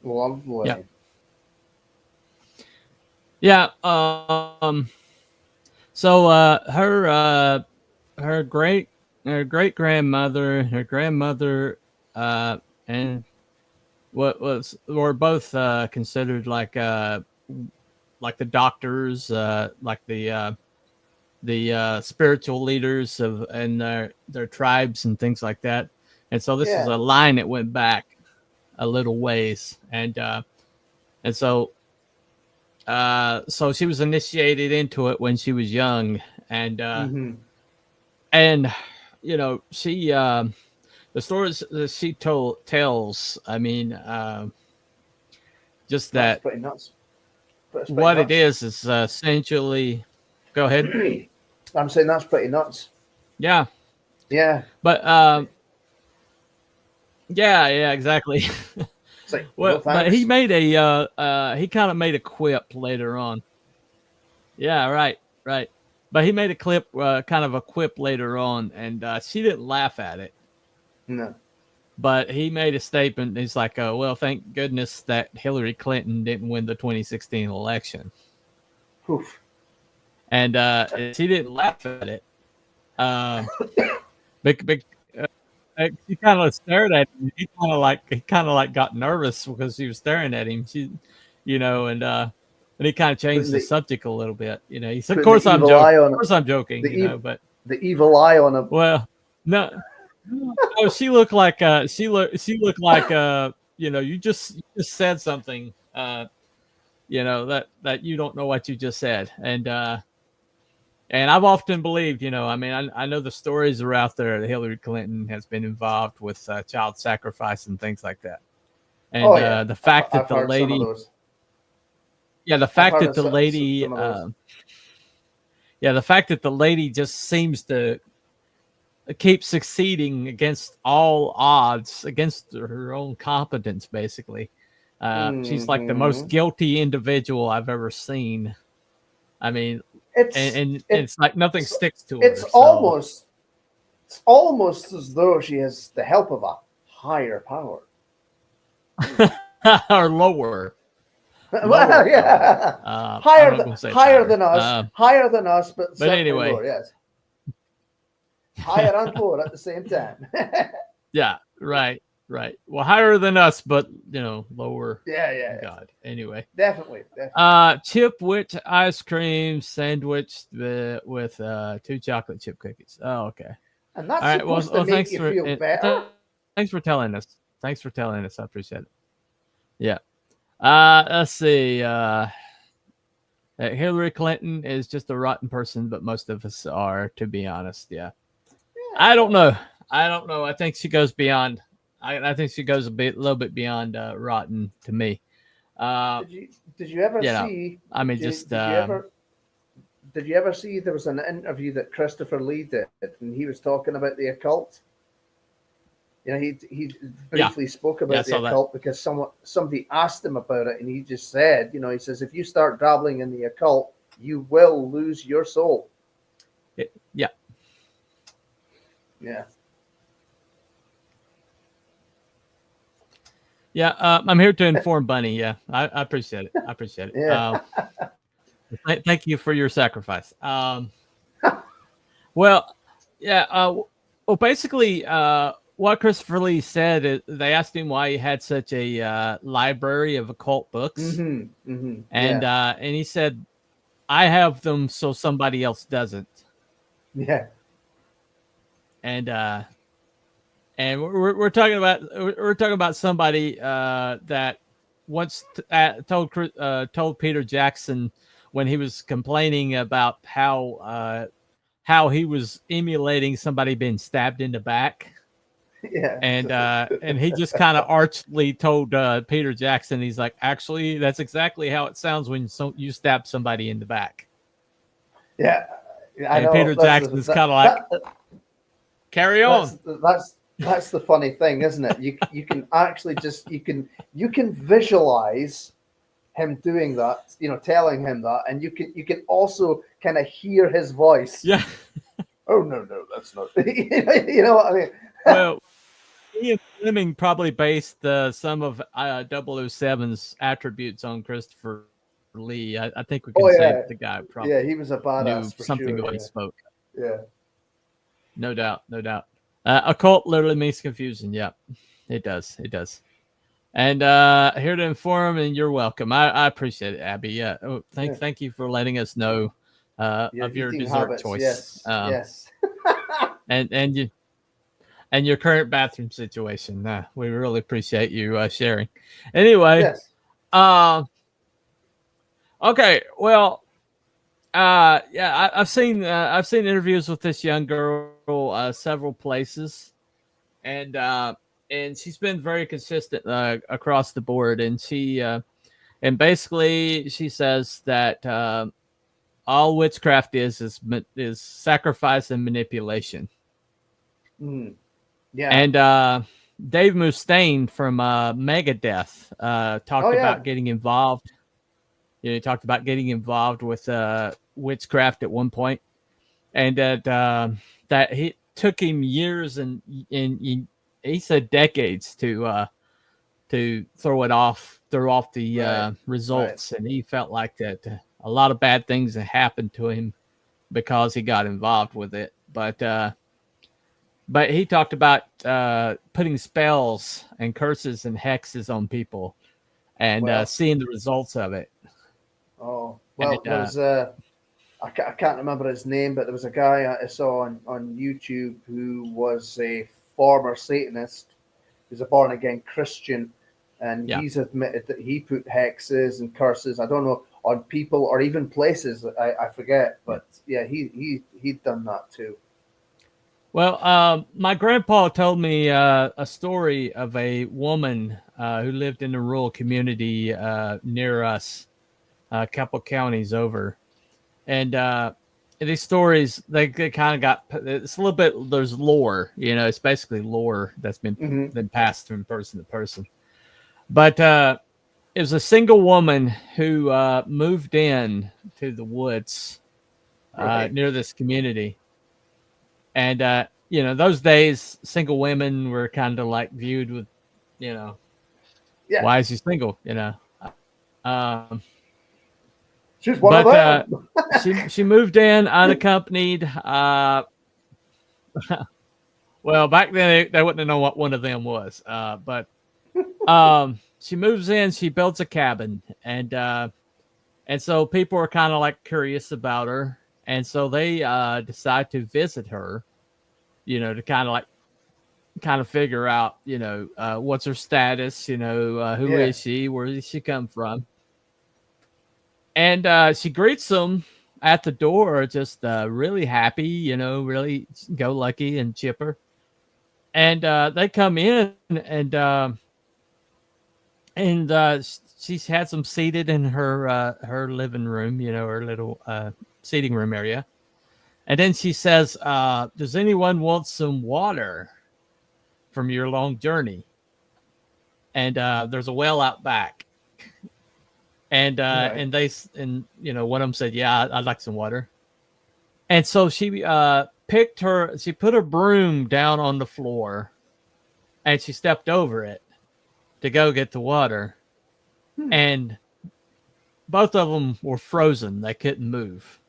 Lovely. Yeah. So her great grandmother, her grandmother, and were both considered like the doctors, like the spiritual leaders of and their tribes and things like that. And so this is a line that went back a little ways, and so she was initiated into it when she was young, and and she the stories that she tells, I mean, just That's that pretty nuts. what it is essentially. Go ahead. I'm saying that's pretty nuts. Yeah. Yeah. But yeah, exactly. It's like, Well, but thanks. he made he kind of made a quip later on. Yeah, right. But he made a clip, kind of a quip later on, and she didn't laugh at it. No. But he made a statement. He's like, well, thank goodness that Hillary Clinton didn't win the 2016 election. Oof. And she didn't laugh at it. She kind of stared at him. He kind of like got nervous because she was staring at him. She, and he kind of changed the subject a little bit. He said, "Of course I'm joking. Of course I'm joking." But the evil eye on him. Well, no, she looked like you just said something. That you don't know what you just said, and I've often believed, I know the stories are out there that Hillary Clinton has been involved with child sacrifice and things like that. And the fact that the lady, the fact that the lady just seems to keep succeeding against all odds, against her own competence, basically. She's like the most guilty individual I've ever seen. I mean, it's like nothing sticks to her. It's almost as though she has the help of a higher power. Or lower. Well, yeah. Higher than us, but anyway. lower, yes. Higher and lower at the same time. Yeah, right. Well, higher than us, but lower. Yeah. God. Anyway. Definitely. Chip witch ice cream sandwich with 2 chocolate chip cookies. Oh, okay. And that's supposed to make you feel better. Thanks for telling us. I appreciate it. Yeah. Let's see. Hillary Clinton is just a rotten person, but most of us are, to be honest. Yeah. I don't know. I think she goes beyond. I think she goes a little bit beyond rotten to me. Did you ever see? I mean, did you ever see? There was an interview that Christopher Lee did, and he was talking about the occult. He briefly spoke about the occult because somebody asked him about it, and he just said, he says, if you start dabbling in the occult, you will lose your soul. Yeah. Yeah, I'm here to inform Bunny. Yeah, I appreciate it. Yeah. Thank you for your sacrifice. Well, basically, what Christopher Lee said is they asked him why he had such a library of occult books, and he said, "I have them so somebody else doesn't." Yeah. And we're talking about somebody that once told Peter Jackson when he was complaining about how he was emulating somebody being stabbed in the back. Yeah. And he just kind of archly told Peter Jackson, he's like, actually, that's exactly how it sounds when you stab somebody in the back. Yeah. I know. Peter Jackson's kind of like, carry on. That's the funny thing, isn't it? You can actually you can visualize him doing that, telling him that, and you can also kind of hear his voice. Yeah. Oh no, that's not. You know what I mean? Well, Ian Fleming probably based some of 007's attributes on Christopher Lee. I think we can say the guy probably. Yeah, he was a badass knew for something sure, when he spoke. Yeah. No doubt. Occult literally means confusion. Yeah, it does. And here to inform, and you're welcome. I appreciate it, Abby. Yeah. Oh, thank you for letting us know of your dessert habits. choice. Yes. and your current bathroom situation. We really appreciate you sharing. Anyway. Yes. Okay. Well. I've seen interviews with this young girl several places, and she's been very consistent across the board. And and basically she says that all witchcraft is sacrifice and manipulation. Yeah. And Dave Mustaine from Megadeth talked about getting involved. You know, he talked about getting involved with witchcraft at one point, and that he took him years and he said decades to throw off the results, and he felt like that a lot of bad things had happened to him because he got involved with it. But he talked about putting spells and curses and hexes on people and seeing the results of it. Oh, well, there was I can't remember his name, but there was a guy I saw on YouTube who was a former Satanist. He's a born-again Christian, and he's admitted that he put hexes and curses, I don't know, on people or even places, I forget, but yeah, he'd done that too. Well, my grandpa told me a story of a woman who lived in a rural community near us, a couple counties over. And these stories, they kind of got, it's a little bit, there's lore, you know, it's basically lore that's been passed from person to person. But it was a single woman who moved in to the woods near this community. And, you know, those days, single women were kind of like viewed with, you know, why is she single, you know? She's one of them. she moved in unaccompanied. Well, back then they wouldn't know what one of them was. But she moves in. She builds a cabin, and so people are kind of like curious about her, and so they decide to visit her. You know, to kind of figure out, you know, what's her status. You know, who is she? Where did she come from? And she greets them at the door, just really happy, you know, really go lucky and chipper. And they come in, and she's had them seated in her living room, you know, her little seating room area. And then she says, "Does anyone want some water from your long journey?" And there's a well out back. And you know, one of them said, "Yeah, I'd like some water." And so she she put her broom down on the floor, and she stepped over it to go get the water. And both of them were frozen; they couldn't move.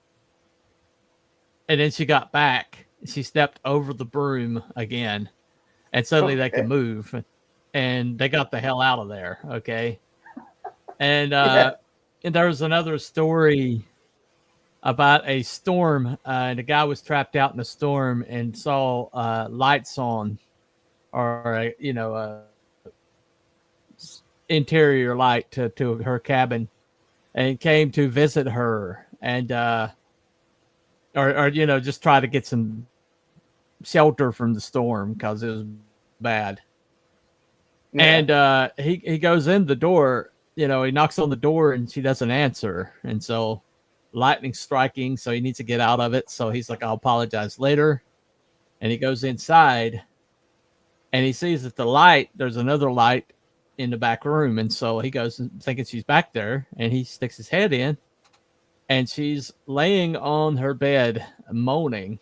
And then she got back. She stepped over the broom again, and suddenly they could move, and they got the hell out of there. Okay. And and there was another story about a storm, and the guy was trapped out in a storm and saw lights on, or you know, interior light to her cabin, and came to visit her, and or you know, just try to get some shelter from the storm because it was bad. And he goes in the door. You know, he knocks on the door and she doesn't answer. And so lightning striking. So he needs to get out of it. So he's like, "I'll apologize later." And he goes inside and he sees that there's another light in the back room. And so he goes thinking she's back there, and he sticks his head in, and she's laying on her bed moaning.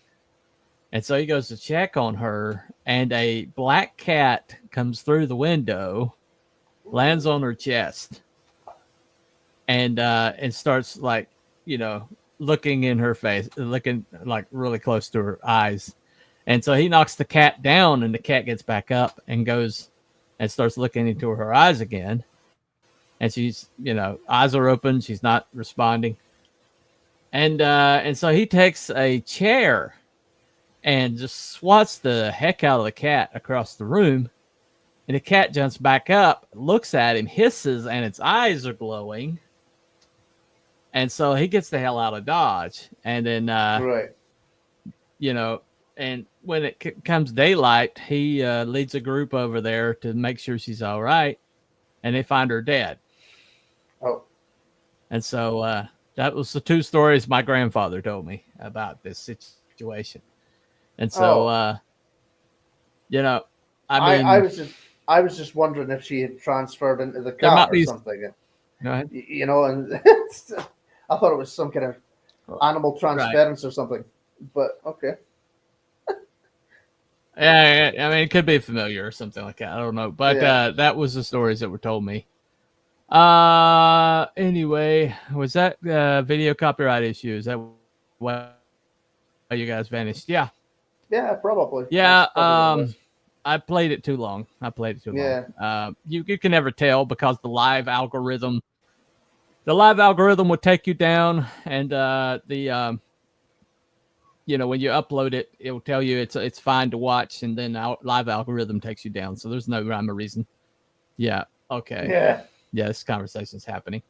And so he goes to check on her, and a black cat comes through the window, lands on her chest, and starts, like, you know, looking in her face, looking like really close to her eyes. And so he knocks the cat down, and the cat gets back up and goes and starts looking into her eyes again. And she's, you know, eyes are open. She's not responding. And so he takes a chair and just swats the heck out of the cat across the room. And the cat jumps back up, looks at him, hisses, and its eyes are glowing. And so he gets the hell out of Dodge. And then, you know, and when it comes daylight, he leads a group over there to make sure she's all right. And they find her dead. Oh. And so that was the two stories my grandfather told me about this situation. And so, you know, I was just wondering if she had transferred into the there might cat or be. something. Go ahead. You know, and I thought it was some kind of animal transference or something. But okay. Yeah, I mean, it could be familiar or something like that. I don't know, but Yeah. that was the stories that were told me. Anyway, was that video copyright issue? Is that why you guys vanished? Yeah. Yeah, probably. Yeah. That's probably what it was. I played it too long. Yeah. You can never tell because the live algorithm would take you down, and when you upload it, it will tell you it's fine to watch, and then our live algorithm takes you down. So there's no rhyme or reason. Yeah. Okay. Yeah. Yeah. This conversation's happening.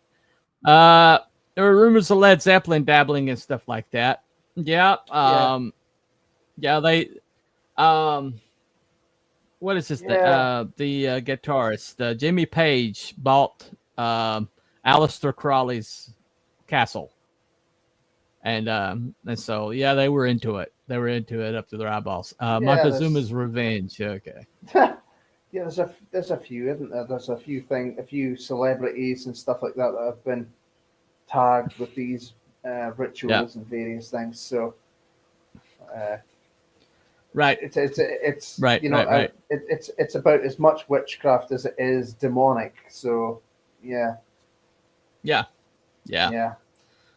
There were rumors of Led Zeppelin dabbling and stuff like that. Yeah. Yeah. They. What is this? Yeah. The guitarist, Jimmy Page, bought Aleister Crowley's castle. And so they were into it. They were into it up to their eyeballs. Montezuma's Revenge. Okay. Yeah, there's a few, isn't there? There's a few celebrities and stuff like that have been tagged with these rituals and various things. So, right, it's right, right. It's about as much witchcraft as it is demonic. So, yeah.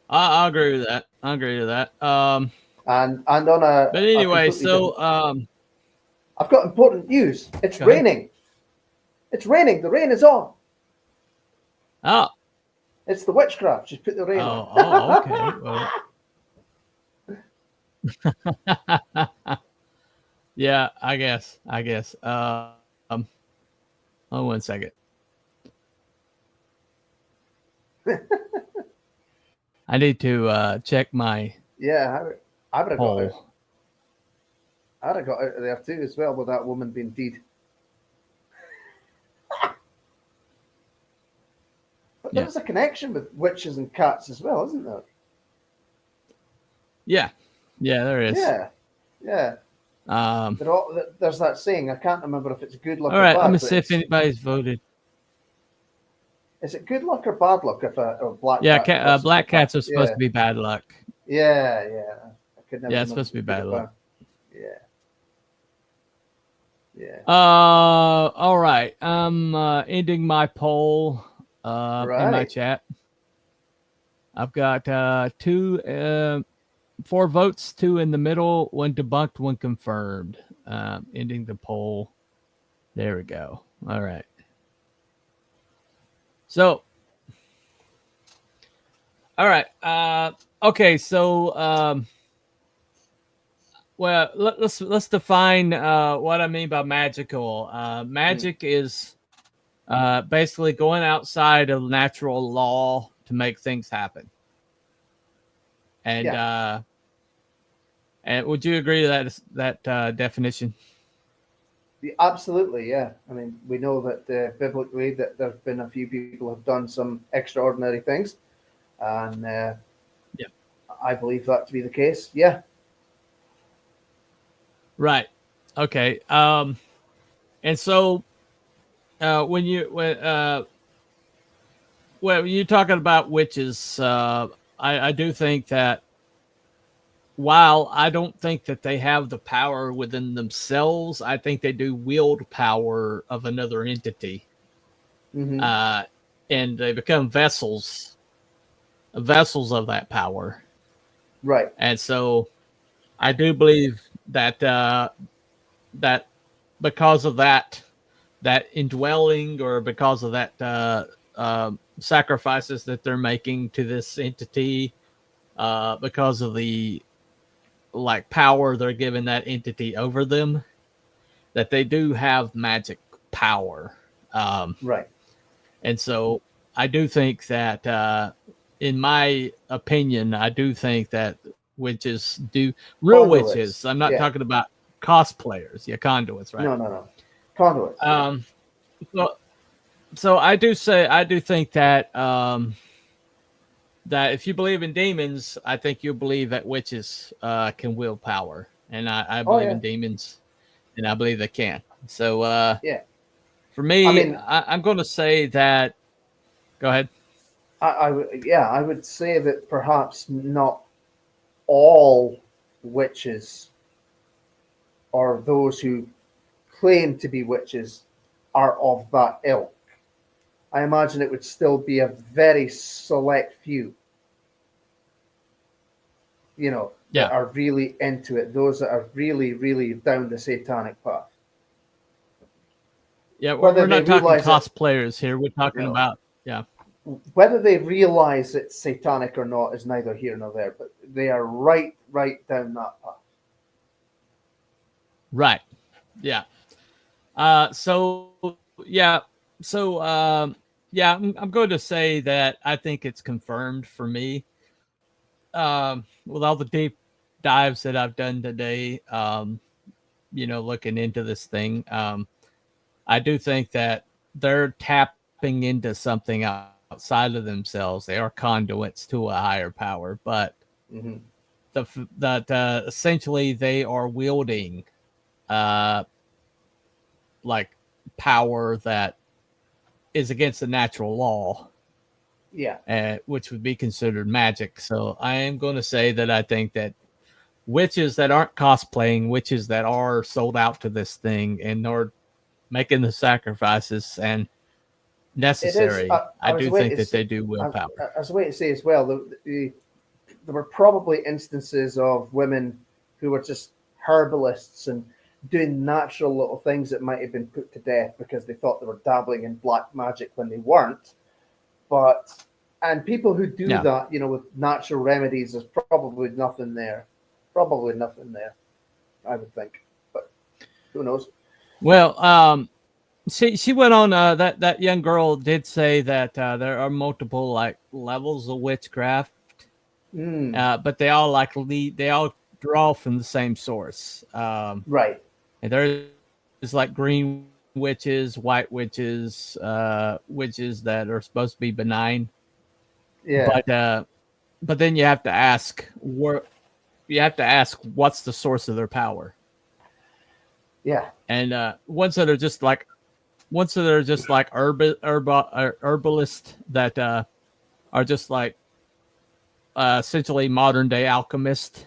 I agree with that. And on a. But anyway, so I've got important news. It's raining. It's raining. The rain is on. Oh. It's the witchcraft. Just put the rain on. Okay. Well. Yeah, I guess. Hold on 1 second. I need to check my. Yeah, I would have got out. poll. I'd have got out of there too, as well, with that woman being deed. But there's a connection with witches and cats as well, isn't there? Yeah, there is. Yeah. There's that saying. I can't remember if it's good luck. All right, or bad, let me see if anybody's voted. Is it good luck or bad luck if a black Yeah, cat black cats are supposed to be bad luck. Yeah. I could never Yeah, it's supposed to be bad luck. Yeah. All right. I'm ending my poll in my chat. I've got 4 votes, 2 in the middle, 1 debunked, 1 confirmed. Ending the poll. There we go. All right. So, all right. Okay. So, well, let's define what I mean by magical. Magic is basically going outside of natural law to make things happen. And and would you agree to that definition? Absolutely, yeah. I mean, we know that biblically that there have been a few people who have done some extraordinary things, and I believe that to be the case. Yeah. Right. Okay. And so when you're talking about witches, I do think that while I don't think that they have the power within themselves, I think they do wield power of another entity. Mm-hmm. And they become vessels of that power. Right. And so I do believe that that because of that indwelling, or because of that sacrifices that they're making to this entity, because of the power they're giving that entity over them, that they do have magic power. Right. And so I do think that, in my opinion, I do think that witches do Conduits. Witches. I'm not talking about cosplayers. Yeah, conduits, right? No. Conduits. So I do think that that if you believe in demons, I think you believe that witches can wield power, and I believe in demons, and I believe they can. So yeah, for me, I mean, I'm going to say that. Go ahead. I would say that perhaps not all witches or those who claim to be witches are of that ilk. I imagine it would still be a very select few, Yeah. that are really into it, those that are really, really down the satanic path. Yeah, Whether we're they not talking realize it, cosplayers here. We're talking about, yeah. whether they realize it's satanic or not is neither here nor there, but they are right down that path. Right. Yeah. So yeah. So yeah, I'm going to say that I think it's confirmed for me. With all the deep dives that I've done today, looking into this thing, I do think that they're tapping into something outside of themselves. They are conduits to a higher power, but Mm-hmm. that essentially they are wielding like power that is against the natural law, which would be considered magic. So I am going to say that I think that witches that aren't cosplaying, witches that are sold out to this thing and are making the sacrifices and necessary, I do think that they do willpower. I was waiting to say as well, there were probably instances of women who were just herbalists and doing natural little things that might have been put to death because they thought they were dabbling in black magic when they weren't. And people who do that, with natural remedies, there's probably nothing there. Probably nothing there, I would think. But who knows? Well, she went on. That young girl did say that there are multiple like levels of witchcraft, but they all they all draw from the same source. Right. And there's like green witches, white witches, witches that are supposed to be benign. Yeah. But then you have to ask what's the source of their power. Yeah. And ones that are just like herbalists that are just like essentially modern day alchemists.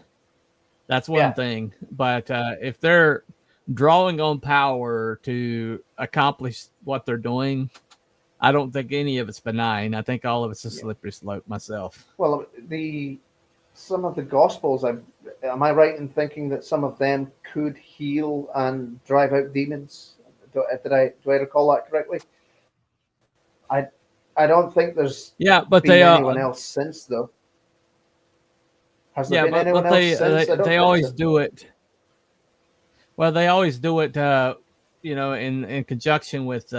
That's one thing. But if they're drawing on power to accomplish what they're doing, I don't think any of it's benign. I think all of it's a slippery slope myself. Well, some of the Gospels, am I right in thinking that some of them could heal and drive out demons? Do I recall that correctly? I don't think there's but been anyone else since, though. Has there been anyone else since? They always do it. Well, they always do it, in conjunction with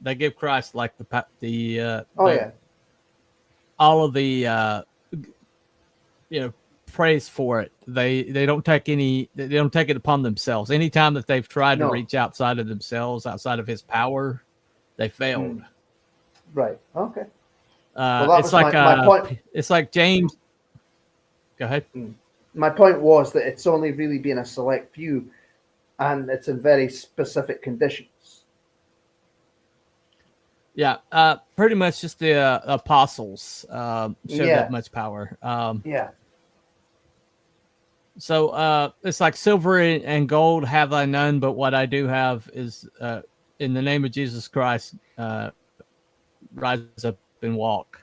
they give Christ like all of the praise for it. They don't take it upon themselves. Anytime that they've tried to reach outside of themselves, outside of his power, they failed. Right. Okay. It's like my point. It's like James. Go ahead. My point was that it's only really been a select few, and it's in very specific conditions. Yeah, pretty much just the apostles show that much power. So it's like silver and gold have I none, but what I do have is in the name of Jesus Christ, rise up and walk.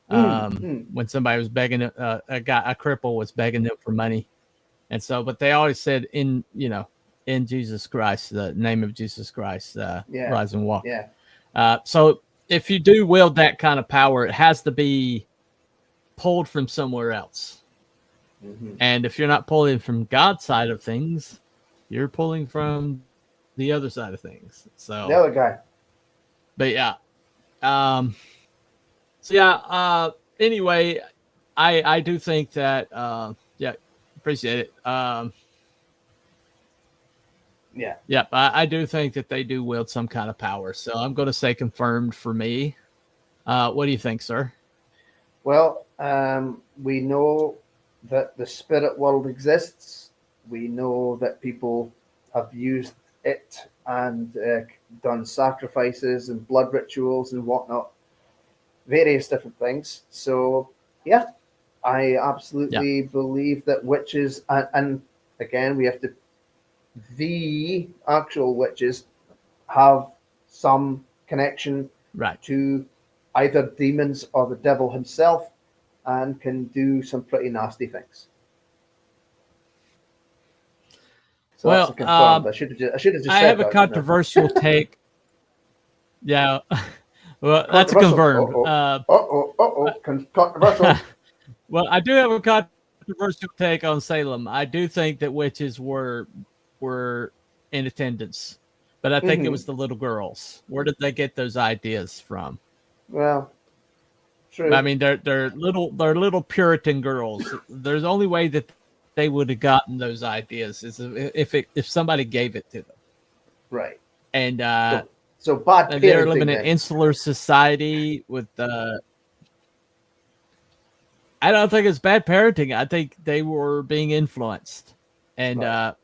When somebody was begging, a cripple was begging them for money, and so, but they always said in Jesus Christ, the name of Jesus Christ, rise and walk. So if you do wield that kind of power, it has to be pulled from somewhere else. And if you're not pulling from God's side of things, you're pulling from the other side of things. So the other guy. But yeah. Anyway, I do think that appreciate it. I do think that they do wield some kind of power. So I'm going to say confirmed for me. What do you think, sir? Well, we know that the spirit world exists. We know that people have used it and done sacrifices and blood rituals and whatnot, various different things. So yeah, I absolutely believe that witches, and again, we have to, the actual witches have some connection to either demons or the devil himself, and can do some pretty nasty things. So Well, that's confirmed. I should have just said I have that, a controversial take. Yeah. Well, that's confirmed. Controversial. Well, I do have a controversial take on Salem. I do think that witches were in attendance, but I think it was the little girls. Where did they get those ideas from? Well, true. I mean, they're little Puritan girls. There's only way that they would have gotten those ideas is if somebody gave it to them. Right. And so bad parenting. They're living in an insular society with I don't think it's bad parenting. I think they were being influenced, and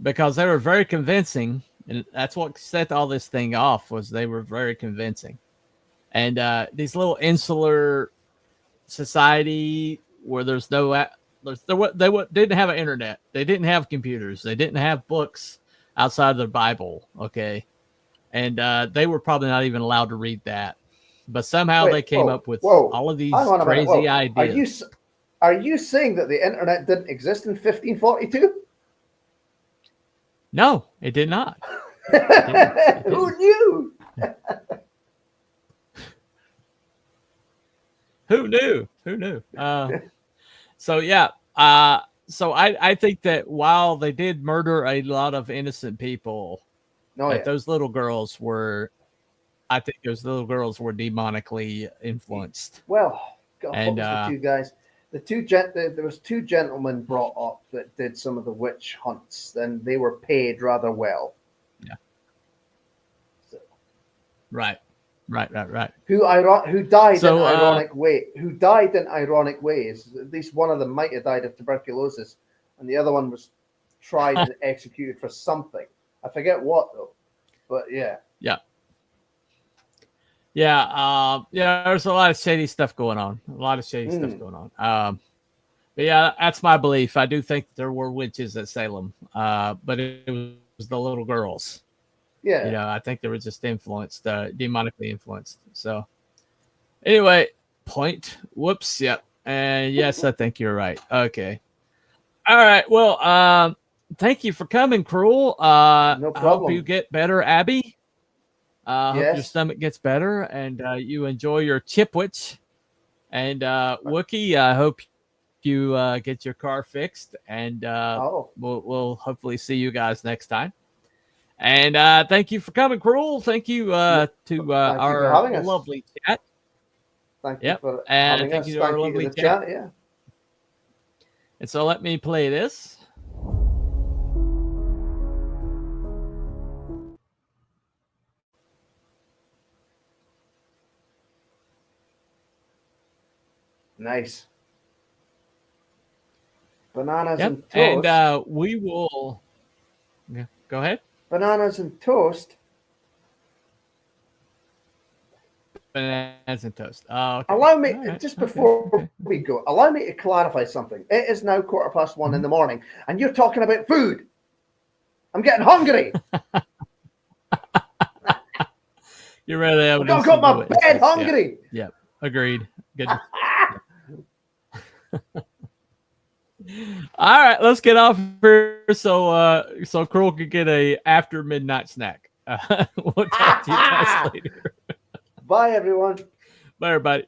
because they were very convincing, and that's what set all this thing off. Was they were very convincing, and these little insular society where there's no they didn't have an internet, they didn't have computers, they didn't have books outside of the Bible. Okay, and they were probably not even allowed to read that. But somehow they came up with all of these crazy ideas. Are you saying that the internet didn't exist in 1542? No, it did not. Who knew? Who knew? Who knew? So yeah. So I think that while they did murder a lot of innocent people, those little girls were. I think those little girls were demonically influenced. Well, God, and what was the two guys? There was two gentlemen brought up that did some of the witch hunts, and they were paid rather well. Yeah. So. Right. Who died in ironic way? Who died in ironic ways? At least one of them might have died of tuberculosis, and the other one was tried and executed for something. I forget what though, but yeah. Yeah. Yeah, there's a lot of shady stuff going on. But yeah, that's my belief. I do think there were witches at Salem, but it was the little girls. Yeah. I think they were just influenced, demonically influenced. So anyway, point. Whoops. Yep. And yes, I think you're right. Okay. All right. Well, thank you for coming, Cruel. No problem. I hope you get better, Abby. Hope your stomach gets better and you enjoy your chipwich. And Wookie, I hope you get your car fixed. And we'll hopefully see you guys next time. And thank you for coming, Cruel. Thank you to our lovely chat. Thank you for and having thank us. you to our lovely chat. Yeah. And so let me play this. Nice. Bananas Yep. and toast. And we will. Yeah, go ahead. Bananas and toast. Bananas and toast. Oh, okay. Allow me, before we go, allow me to clarify something. It is now 1:15 in the morning, and you're talking about food. I'm getting hungry. You're ready. I'm going to go to my bed hungry. Yeah. Agreed. Good. All right, let's get off here so Cruel can get a after midnight snack. We'll talk to you guys later. Bye, everyone. Bye, everybody.